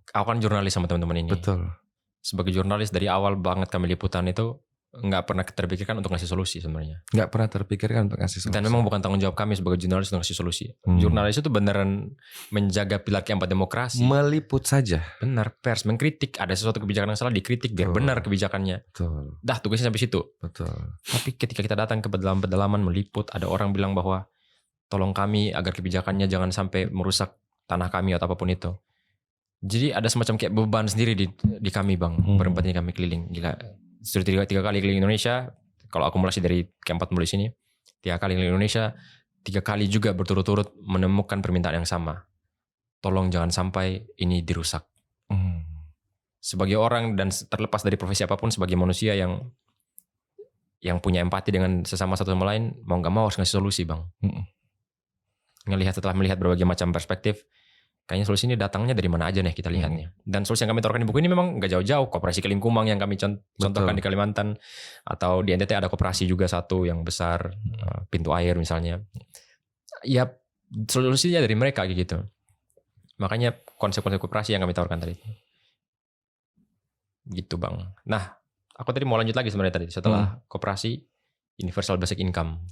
aku kan jurnalis sama teman-teman ini. Betul. Sebagai jurnalis dari awal banget kami liputan itu nggak pernah terpikirkan untuk ngasih solusi sebenarnya. Nggak pernah terpikirkan untuk ngasih solusi. Dan memang bukan tanggung jawab kami sebagai jurnalis untuk ngasih solusi. Jurnalis itu beneran menjaga pilar keempat demokrasi. Meliput saja. Benar, pers mengkritik. Ada sesuatu kebijakan yang salah dikritik biar benar kebijakannya. Betul. Dah tugasnya sampai situ. Betul. Tapi ketika kita datang ke pedalaman meliput, ada orang bilang bahwa tolong kami agar kebijakannya jangan sampai merusak tanah kami atau apapun itu. Jadi ada semacam kayak beban sendiri di kami Bang. Berempat ini kami keliling. Gila. Sudah 3 kali keliling Indonesia. Kalau akumulasi dari keempat mulai sini, 3 kali keliling Indonesia, 3 kali juga berturut-turut menemukan permintaan yang sama. Tolong jangan sampai ini dirusak. Sebagai orang dan terlepas dari profesi apapun, sebagai manusia yang punya empati dengan sesama satu sama lain, mau nggak mau harus ngasih solusi Bang. Setelah melihat berbagai macam perspektif, kayaknya solusi ini datangnya dari mana aja nih kita lihatnya. Dan solusi yang kami tawarkan di buku ini memang nggak jauh-jauh. Koperasi Kelingkumang yang kami contohkan di Kalimantan, atau di NTT ada koperasi juga satu yang besar, pintu air misalnya. Ya solusinya dari mereka gitu. Makanya konsep-konsep koperasi yang kami tawarkan tadi. Gitu Bang. Nah, aku tadi mau lanjut lagi sebenarnya tadi setelah koperasi Universal Basic Income.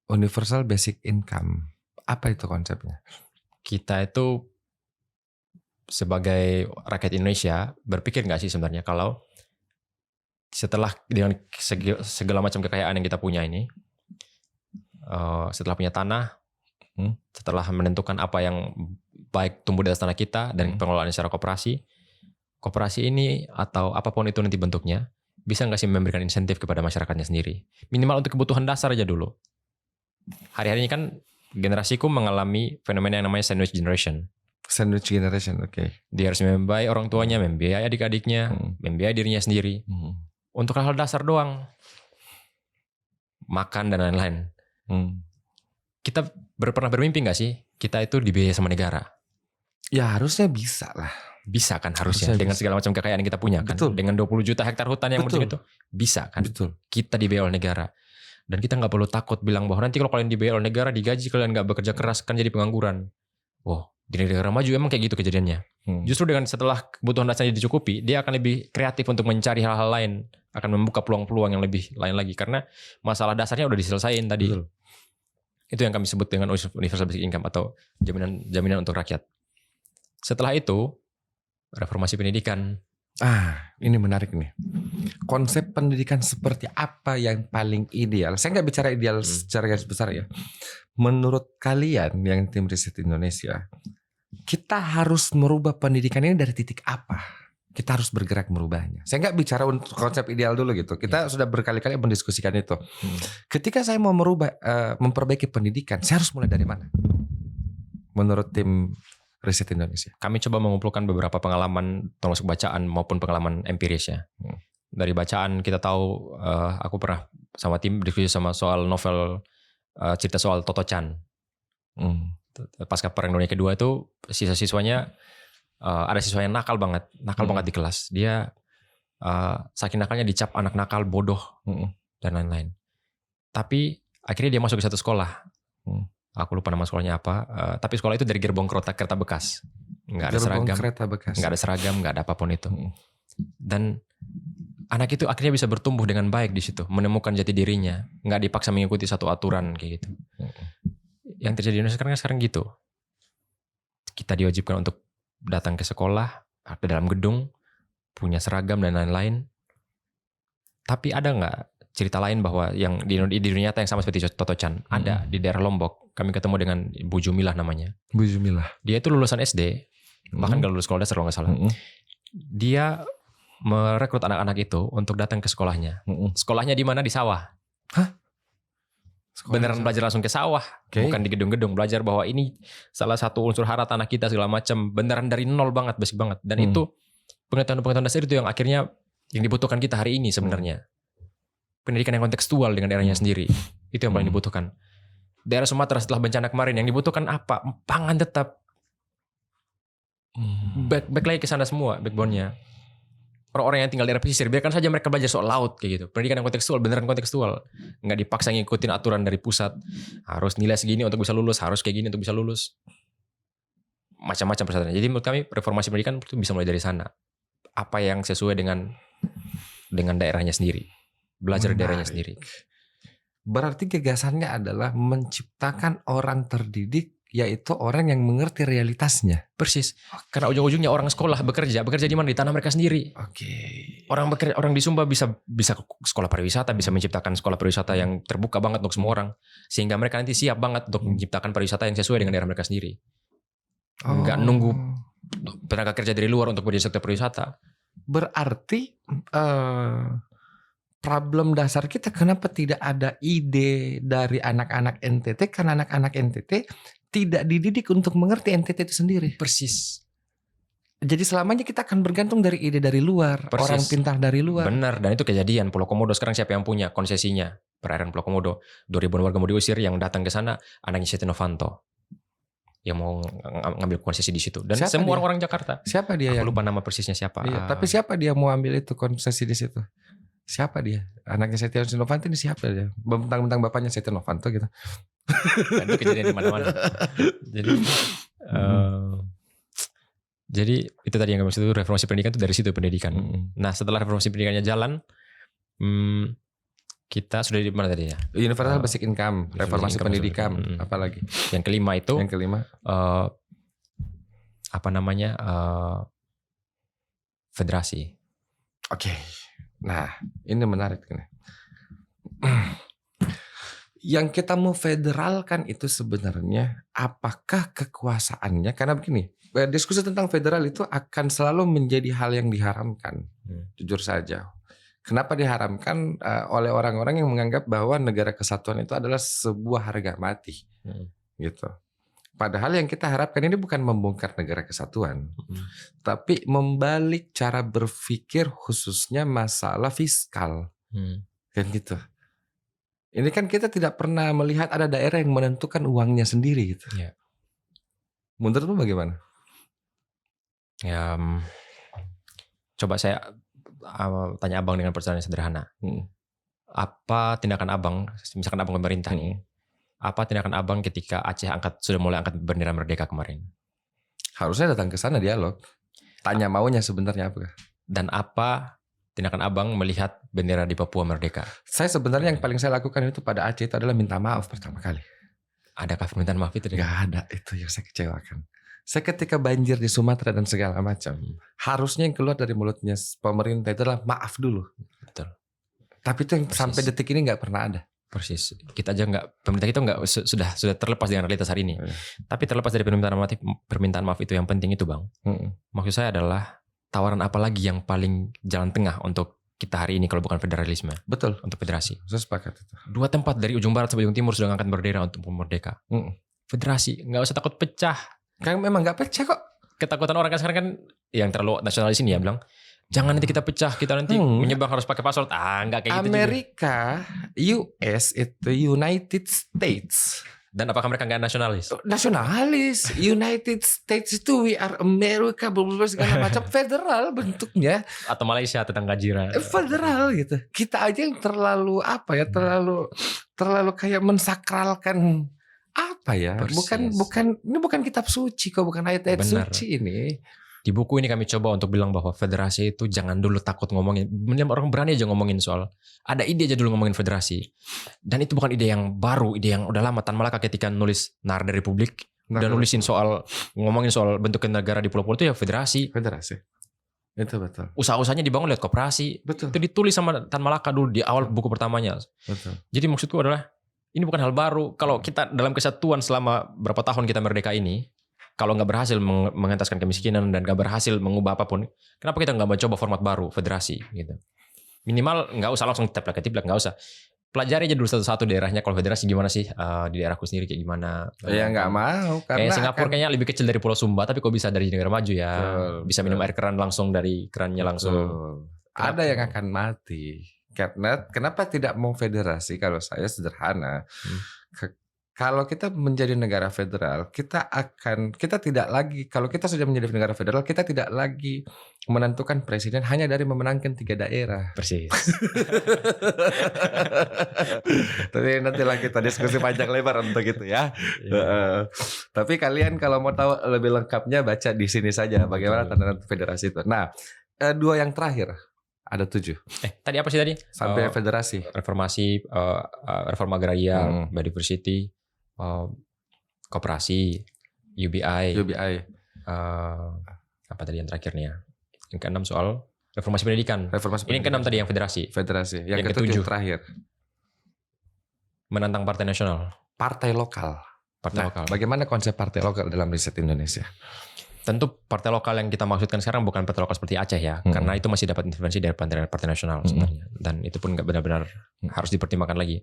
Universal Basic Income. Apa itu konsepnya? Kita itu sebagai rakyat Indonesia berpikir nggak sih sebenarnya kalau setelah dengan segala macam kekayaan yang kita punya ini, setelah punya tanah, setelah menentukan apa yang baik tumbuh di atas tanah kita dan pengelolaan secara koperasi ini atau apapun itu nanti bentuknya, bisa nggak sih memberikan insentif kepada masyarakatnya sendiri, minimal untuk kebutuhan dasar aja dulu. Hari-hari ini kan generasiku mengalami fenomena yang namanya sandwich generation. Sandwich generation, oke. Dia harus membiayai orang tuanya, membiayai adik-adiknya, membiayai dirinya sendiri. Untuk hal-hal dasar doang. Makan dan lain-lain. Kita pernah bermimpi gak sih kita itu dibiayai sama negara? Ya harusnya bisa lah. Bisa kan harusnya. Dengan segala macam kekayaan yang kita punya kan. Betul. Dengan 20 juta hektar hutan yang penting itu. Bisa kan. Betul. Kita dibiayai oleh negara. Dan kita gak perlu takut bilang bahwa nanti kalau kalian dibiayai oleh negara, digaji kalian gak bekerja keras kan jadi pengangguran. Wow. Di negara maju emang kayak gitu kejadiannya. Justru dengan setelah kebutuhan dasarnya dicukupi, dia akan lebih kreatif untuk mencari hal-hal lain, akan membuka peluang-peluang yang lebih lain lagi karena masalah dasarnya udah diselesain tadi. Betul. Itu yang kami sebut dengan universal basic income atau jaminan untuk rakyat. Setelah itu, reformasi pendidikan. Ini menarik nih. Konsep pendidikan seperti apa yang paling ideal? Saya nggak bicara ideal secara garis besar ya. Menurut kalian yang tim riset Indonesia, kita harus merubah pendidikan ini dari titik apa? Kita harus bergerak merubahnya. Saya nggak bicara untuk konsep ideal dulu gitu. Kita sudah berkali-kali mendiskusikan itu. Ketika saya mau merubah, memperbaiki pendidikan, saya harus mulai dari mana? Menurut tim riset Indonesia. Kami coba mengumpulkan beberapa pengalaman termasuk bacaan maupun pengalaman empiris ya. Dari bacaan kita tahu, aku pernah sama tim diskusi sama soal novel cerita soal Toto Chan. Pasca Perang Dunia Kedua itu siswa-siswanya ada siswa yang nakal banget di kelas. Dia saking nakalnya dicap anak nakal, bodoh dan lain-lain. Tapi akhirnya dia masuk ke satu sekolah. Aku lupa nama sekolahnya apa. Tapi sekolah itu dari gerbong kereta bekas. Nggak ada seragam. Nggak ada seragam, nggak ada apapun itu. Dan anak itu akhirnya bisa bertumbuh dengan baik di situ, menemukan jati dirinya, nggak dipaksa mengikuti satu aturan kayak gitu. Yang terjadi di Indonesia sekarang gitu. Kita diwajibkan untuk datang ke sekolah, ke dalam gedung, punya seragam dan lain-lain. Tapi ada nggak cerita lain bahwa yang di dunia nyata yang sama seperti Toto Chan? Ada di daerah Lombok. Kami ketemu dengan Bu Jumilah namanya. Bu Jumilah. Dia itu lulusan SD, bahkan gak lulus sekolah dasar kalau nggak salah. Dia merekrut anak-anak itu untuk datang ke sekolahnya. Sekolahnya di mana? Di sawah. Hah? Beneran belajar langsung ke sawah, bukan di gedung-gedung. Belajar bahwa ini salah satu unsur hara tanah kita segala macam. Beneran dari nol banget, basic banget. Dan itu pengetahuan-pengetahuan dasar itu yang akhirnya yang dibutuhkan kita hari ini sebenarnya. Pendidikan yang kontekstual dengan daerahnya sendiri. Itu yang paling dibutuhkan. Daerah Sumatera setelah bencana kemarin yang dibutuhkan apa? Pangan tetap. Back lagi ke sana semua backbone-nya. Orang-orang yang tinggal di daerah pesisir, biarkan saja mereka belajar soal laut kayak gitu. Pendidikan yang kontekstual, beneran kontekstual. Nggak dipaksa ngikutin aturan dari pusat. Harus nilai segini untuk bisa lulus, harus kayak gini untuk bisa lulus. Macam-macam persyaratan. Jadi menurut kami reformasi pendidikan itu bisa mulai dari sana. Apa yang sesuai dengan daerahnya sendiri. Belajar daerahnya sendiri. Berarti gagasannya adalah menciptakan orang terdidik, yaitu orang yang mengerti realitasnya. Persis. Karena ujung-ujungnya orang sekolah bekerja di mana? Di tanah mereka sendiri. Orang di Sumba bisa sekolah pariwisata, bisa menciptakan sekolah pariwisata yang terbuka banget untuk semua orang, sehingga mereka nanti siap banget untuk menciptakan pariwisata yang sesuai dengan daerah mereka sendiri. Enggak nunggu tenaga kerja dari luar untuk menjadi sektor pariwisata. Berarti problem dasar kita kenapa tidak ada ide dari anak-anak NTT, karena anak-anak NTT tidak dididik untuk mengerti NTT itu sendiri. Persis. Jadi selamanya kita akan bergantung dari ide dari luar. Persis. Orang pintar dari luar. Benar, dan itu kejadian. Pulau Komodo sekarang siapa yang punya konsesinya? Perairan Pulau Komodo. 2.000 warga mau diusir, yang datang ke sana anaknya Setia Novanto yang mau ngambil konsesi di situ. Dan siapa semua orang-orang Jakarta. Siapa dia? Aku lupa nama persisnya siapa. Iya, tapi siapa dia mau ambil itu konsesi di situ? Siapa dia? Anaknya Setia Novanto ini siapa dia? Bentang-bentang bapaknya Setia Novanto gitu. Dan itu kejadian di mana-mana. Jadi itu tadi yang kami maksud, reformasi pendidikan itu dari situ pendidikan. Nah setelah reformasi pendidikannya jalan, kita sudah di mana tadi ya? Universal Basic Income, reformasi pendidikan, apalagi? Yang kelima itu. Yang kelima. Federasi. Oke. Nah ini menarik nih. Yang kita mau federalkan itu sebenarnya apakah kekuasaannya? Karena begini, diskusi tentang federal itu akan selalu menjadi hal yang diharamkan. Jujur saja. Kenapa diharamkan? Oleh orang-orang yang menganggap bahwa negara kesatuan itu adalah sebuah harga mati. Gitu. Padahal yang kita harapkan ini bukan membongkar negara kesatuan, tapi membalik cara berpikir khususnya masalah fiskal. Kan gitu. Ini kan kita tidak pernah melihat ada daerah yang menentukan uangnya sendiri gitu. Ya. Menurutmu bagaimana? Ya, coba saya tanya abang dengan pertanyaan sederhana. Apa tindakan abang, misalkan abang pemerintah nih, apa tindakan abang ketika Aceh sudah mulai angkat bendera merdeka kemarin? Harusnya datang ke sana dialog. Tanya maunya sebenarnya apa? Dan apa tindakan abang melihat bendera di Papua merdeka? Saya sebenarnya yang paling saya lakukan itu pada Aceh itu adalah minta maaf pertama kali. Adakah permintaan maaf itu? Gak ada, itu yang saya kecewakan. Saya ketika banjir di Sumatera dan segala macam, harusnya yang keluar dari mulutnya pemerintah itu adalah maaf dulu. Betul. Tapi itu yang sampai detik ini gak pernah ada. Persis. Kita aja pemerintah kita nggak sudah terlepas dengan realitas hari ini. Tapi terlepas dari permintaan maaf itu yang penting itu Bang. Maksud saya adalah tawaran apa lagi yang paling jalan tengah untuk kita hari ini kalau bukan federalisme. Betul. Untuk federasi. Saya sepakat itu. 2 tempat dari ujung barat sampai ujung timur sudah ngangkat bendera untuk merdeka. Federasi, nggak usah takut pecah. Kan memang nggak pecah kok. Ketakutan orang kan sekarang kan yang terlalu nasionalis ini ya bilang, jangan nanti kita pecah, kita nanti menyeberang harus pakai password. Nggak kayak gitu juga. Amerika, US itu United States. Dan apakah mereka nggak nasionalis? Nasionalis. United States itu we are America, segala macam federal bentuknya. Atau Malaysia tetangga jiran. Federal gitu. Kita aja yang terlalu terlalu kayak mensakralkan apa ya? Persis. Ini bukan kitab suci kok, bukan ayat-ayat suci ini. Di buku ini kami coba untuk bilang bahwa federasi itu jangan dulu takut ngomongin. Orang berani aja ngomongin soal. Ada ide aja dulu ngomongin federasi. Dan itu bukan ide yang baru, ide yang udah lama. Tan Malaka ketika nulis Narada Republik, udah nulisin ngomongin soal bentuk negara di pulau-pulau itu ya federasi. Federasi. Itu betul. Usaha-usahanya dibangun lewat koperasi. Betul. Itu ditulis sama Tan Malaka dulu di awal buku pertamanya. Betul. Jadi maksudku adalah ini bukan hal baru. Kalau kita dalam kesatuan selama berapa tahun kita merdeka ini, kalau nggak berhasil mengentaskan kemiskinan dan nggak berhasil mengubah apapun, kenapa kita nggak mencoba format baru federasi gitu? Minimal nggak usah langsung teplak-teplak, nggak usah. Pelajari aja dulu satu-satu daerahnya kalau federasi gimana sih, di daerahku sendiri kayak gimana. Ya nggak mau karena kayak Singapura kayaknya lebih kecil dari Pulau Sumba, tapi kok bisa dari negara maju ya? Betul, bisa minum air keran langsung dari kerannya langsung. Ada yang akan mati. Karena kenapa tidak mau federasi? Kalau saya sederhana. Kalau kita menjadi negara federal, kita tidak lagi, kalau kita sudah menjadi negara federal, kita tidak lagi menentukan presiden hanya dari memenangkan 3 daerah. Persis. Tapi nantilah kita diskusi panjang lebar untuk itu ya. Tapi kalian kalau mau tahu lebih lengkapnya baca di sini saja bagaimana tanda federasi itu. Nah, 2 yang terakhir. Ada 7. Tadi apa sih tadi? Sampai federasi. Reformasi, reforma agraria, biodiversity, koperasi, UBI. Apa tadi yang terakhir nih ya? Yang ke-6 soal reformasi pendidikan. Ini yang ke-6 tadi yang federasi. Yang ke-7 terakhir. Menantang partai nasional. Partai lokal. Bagaimana konsep partai lokal dalam riset Indonesia? Tentu partai lokal yang kita maksudkan sekarang bukan partai lokal seperti Aceh ya, karena itu masih dapat intervensi dari partai nasional sebenarnya, dan itu pun nggak benar-benar harus dipertimbangkan lagi.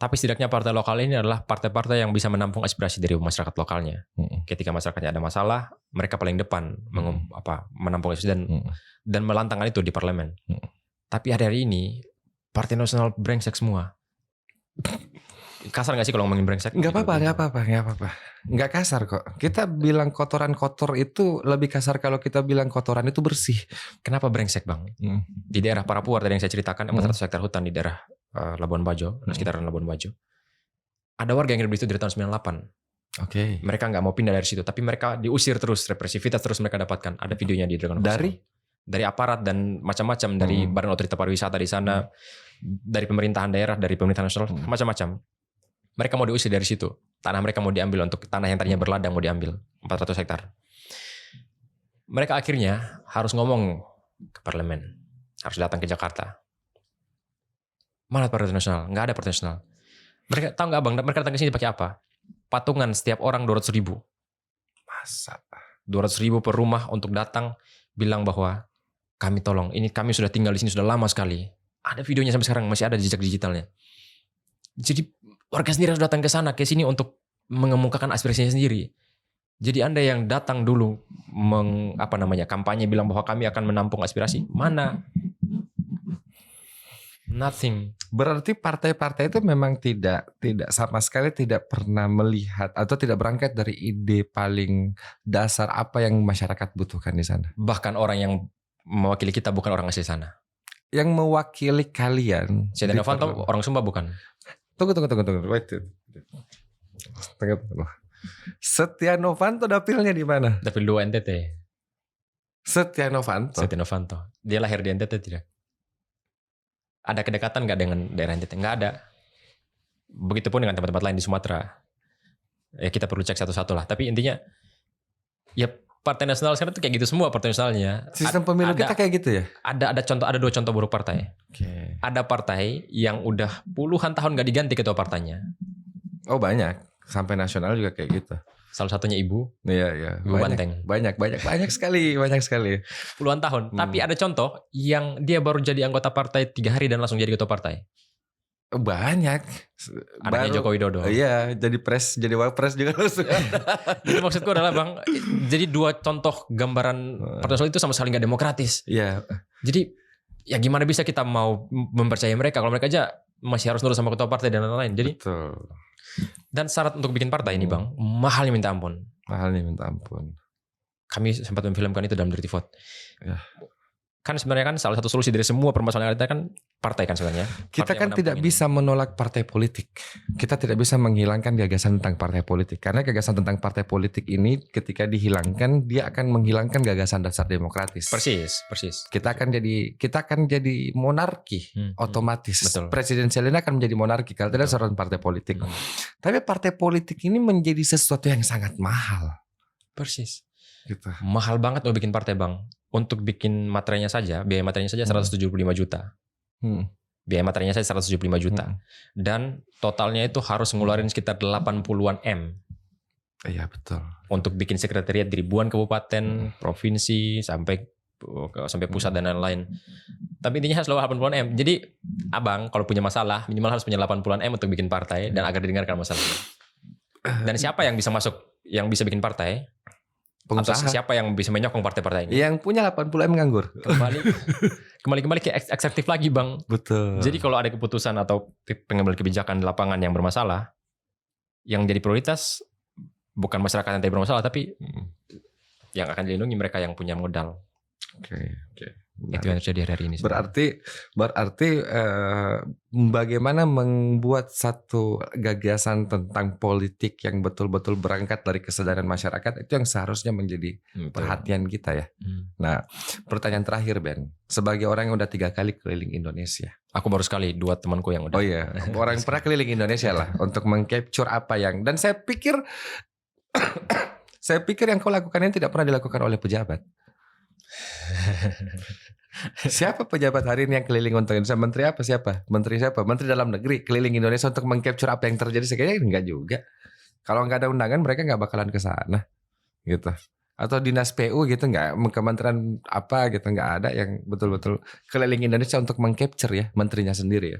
Tapi setidaknya partai lokal ini adalah partai-partai yang bisa menampung aspirasi dari masyarakat lokalnya. Ketika masyarakatnya ada masalah, mereka paling depan menampung itu dan melantangkan itu di parlemen. Tapi hari ini partai nasional brengsek semua. Kasar gak sih kalau ngomongin brengsek? Nggak apa-apa. Nggak kasar kok. Kita bilang kotoran kotor itu lebih kasar kalau kita bilang kotoran itu bersih. Kenapa brengsek Bang? Di daerah Parapuar tadi yang saya ceritakan, 400 hektar hutan di daerah Labuan Bajo, sekitaran Labuan Bajo. Ada warga yang hidup di situ dari tahun 98. Oke. Mereka nggak mau pindah dari situ, tapi mereka diusir terus, represivitas terus mereka dapatkan. Ada videonya di Dragon dari aparat dan macam-macam, dari Badan Otorita Pariwisata di sana, dari pemerintahan daerah, dari pemerintahan nasional, macam-macam. Mereka mau diusir dari situ. Tanah mereka mau diambil, untuk tanah yang tadinya berladang mau diambil 400 hektar. Mereka akhirnya harus ngomong ke parlemen, harus datang ke Jakarta. Mana partai nasional? Nggak ada partai nasional. Mereka tahu nggak Bang? Mereka datang ke sini pakai apa? Patungan setiap orang 200.000. Masa? 200.000 per rumah untuk datang bilang bahwa kami tolong. Ini kami sudah tinggal di sini sudah lama sekali. Ada videonya sampai sekarang, masih ada jejak digitalnya. Jadi warga sendiri harus datang ke sana, ke sini untuk mengemukakan aspirasinya sendiri. Jadi Anda yang datang dulu kampanye bilang bahwa kami akan menampung aspirasi, mana? Nothing. Berarti partai-partai itu memang tidak sama sekali tidak pernah melihat atau tidak berangkat dari ide paling dasar apa yang masyarakat butuhkan di sana. Bahkan orang yang mewakili kita bukan orang asli sana. Yang mewakili kalian. Setia Novanto orang Sumba bukan? Tunggu. Wait. Tunggu. Setia Novanto dapilnya di mana? Dapil 2 NTT. Setia Novanto. Dia lahir di NTT tidak? Ada kedekatan nggak dengan daerah NTT? Nggak ada. Begitupun dengan tempat-tempat lain di Sumatera. Ya kita perlu cek satu-satu lah. Tapi intinya, ya partai nasional sekarang tuh kayak gitu semua partai nasionalnya. Sistem pemilu kita kayak gitu ya. Ada dua contoh buruk partai. Oke. Ada partai yang udah puluhan tahun gak diganti ketua partainya. Oh banyak, sampai nasional juga kayak gitu. Salah satunya Ibu Iya. Ibu Banteng. Banyak sekali. Puluhan tahun. Tapi ada contoh yang dia baru jadi anggota partai 3 hari dan langsung jadi ketua partai. Banyak. Anaknya Joko Widodo. Iya, jadi wapres juga langsung. Jadi maksudku adalah Bang, jadi dua contoh gambaran partai nasional itu sama sekali gak demokratis. Iya. Jadi ya gimana bisa kita mau mempercayai mereka kalau mereka aja masih harus nurut sama ketua partai dan lain-lain. Jadi Betul. dan syarat untuk bikin partai ini Bang, mahalnya minta ampun. Mahalnya minta ampun. Kami sempat memfilmkan itu dalam Dirty Vote. Ya. Kan sebenarnya kan salah satu solusi dari semua permasalahan kita kan partai kan sebenarnya. Kita Partai kan yang tidak menampung ini. bisa menolak partai politik. Kita tidak bisa menghilangkan gagasan tentang partai politik. Karena gagasan tentang partai politik ini ketika dihilangkan, dia akan menghilangkan gagasan dasar demokratis. Persis. Kita akan jadi monarki otomatis. Betul. Presidensial ini akan menjadi monarki kalau tidak seorang partai politik. Tapi partai politik ini menjadi sesuatu yang sangat mahal. Persis. Gitu. Mahal banget mau bikin partai Bang. Untuk bikin materinya saja, biaya materinya saja 175 juta. Biaya materinya saja 175 juta. Dan totalnya itu harus ngeluarin sekitar 80-an M. Iya betul. Untuk bikin sekretariat di ribuan kabupaten, provinsi, sampai pusat dan lain-lain. Tapi intinya harus 80-an M. Jadi abang kalau punya masalah, minimal harus punya 80-an M untuk bikin partai dan agar didengarkan masalahnya. Dan siapa yang bisa masuk, yang bisa bikin partai? Atau Pengusaha. siapa yang bisa menyokong partai-partai ini? Yang punya 80 M nganggur. Kembali ke eksekutif lagi bang. Betul. Jadi kalau ada keputusan atau pengambil kebijakan di lapangan yang bermasalah, yang jadi prioritas bukan masyarakat yang tidak bermasalah, tapi yang akan dilindungi mereka yang punya modal. Oke. Itu yang terjadi hari ini. Berarti bagaimana membuat satu gagasan tentang politik yang betul-betul berangkat dari kesadaran masyarakat itu yang seharusnya menjadi perhatian kita ya. Nah, pertanyaan terakhir Ben, sebagai orang yang udah 3 kali keliling Indonesia. Aku baru sekali 2 temanku yang udah. Oh iya, orang yang pernah keliling Indonesia lah untuk mengcapture apa yang, dan saya pikir yang kau lakukan ini tidak pernah dilakukan oleh pejabat. Siapa pejabat hari ini yang keliling untuk Indonesia? Menteri apa siapa? Menteri siapa? Menteri Dalam Negeri keliling Indonesia untuk mengcapture apa yang terjadi. Kayaknya enggak juga. Kalau nggak ada undangan mereka nggak bakalan ke sana, gitu. Atau dinas PU gitu nggak, kementerian apa gitu nggak ada yang betul-betul keliling Indonesia untuk mengcapture ya menterinya sendiri ya.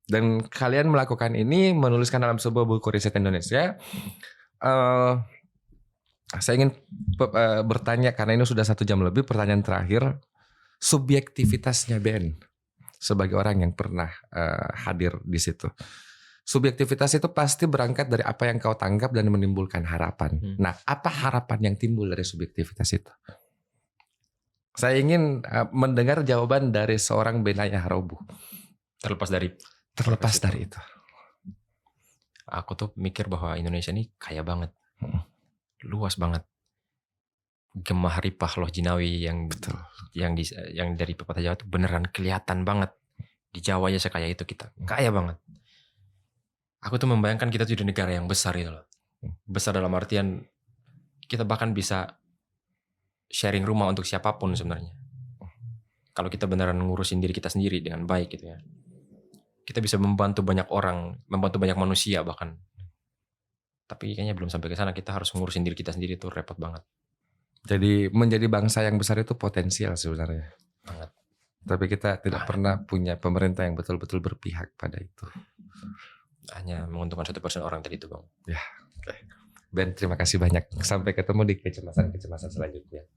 Dan kalian melakukan ini, menuliskan dalam sebuah buku riset Indonesia. Saya ingin bertanya karena ini sudah 1 jam lebih. Pertanyaan terakhir, subjektivitasnya Ben sebagai orang yang pernah hadir di situ. Subjektivitas itu pasti berangkat dari apa yang kau tangkap dan menimbulkan harapan. Nah, apa harapan yang timbul dari subjektivitas itu? Saya ingin mendengar jawaban dari seorang Benaya Harobu. Terlepas dari itu. Aku tuh mikir bahwa Indonesia ini kaya banget. Luas banget. Gemah ripah loh Jinawi yang betul, yang dari pepatah Jawa itu beneran kelihatan banget. Di Jawa aja sekaya itu kita, kaya banget. Aku tuh membayangkan kita tuh di negara yang besar itu loh. Besar dalam artian kita bahkan bisa sharing rumah untuk siapapun sebenarnya. Kalau kita beneran ngurusin diri kita sendiri dengan baik gitu ya. Kita bisa membantu banyak orang, membantu banyak manusia bahkan. Tapi kayaknya belum sampai ke sana, kita harus ngurusin diri kita sendiri, itu repot banget. Jadi menjadi bangsa yang besar itu potensial sebenarnya. Banget. Tapi kita tidak pernah punya pemerintah yang betul-betul berpihak pada itu. Hanya menguntungkan 1% orang tadi itu bang. Ya, oke. Ben, terima kasih banyak. Sampai ketemu di kecemasan selanjutnya.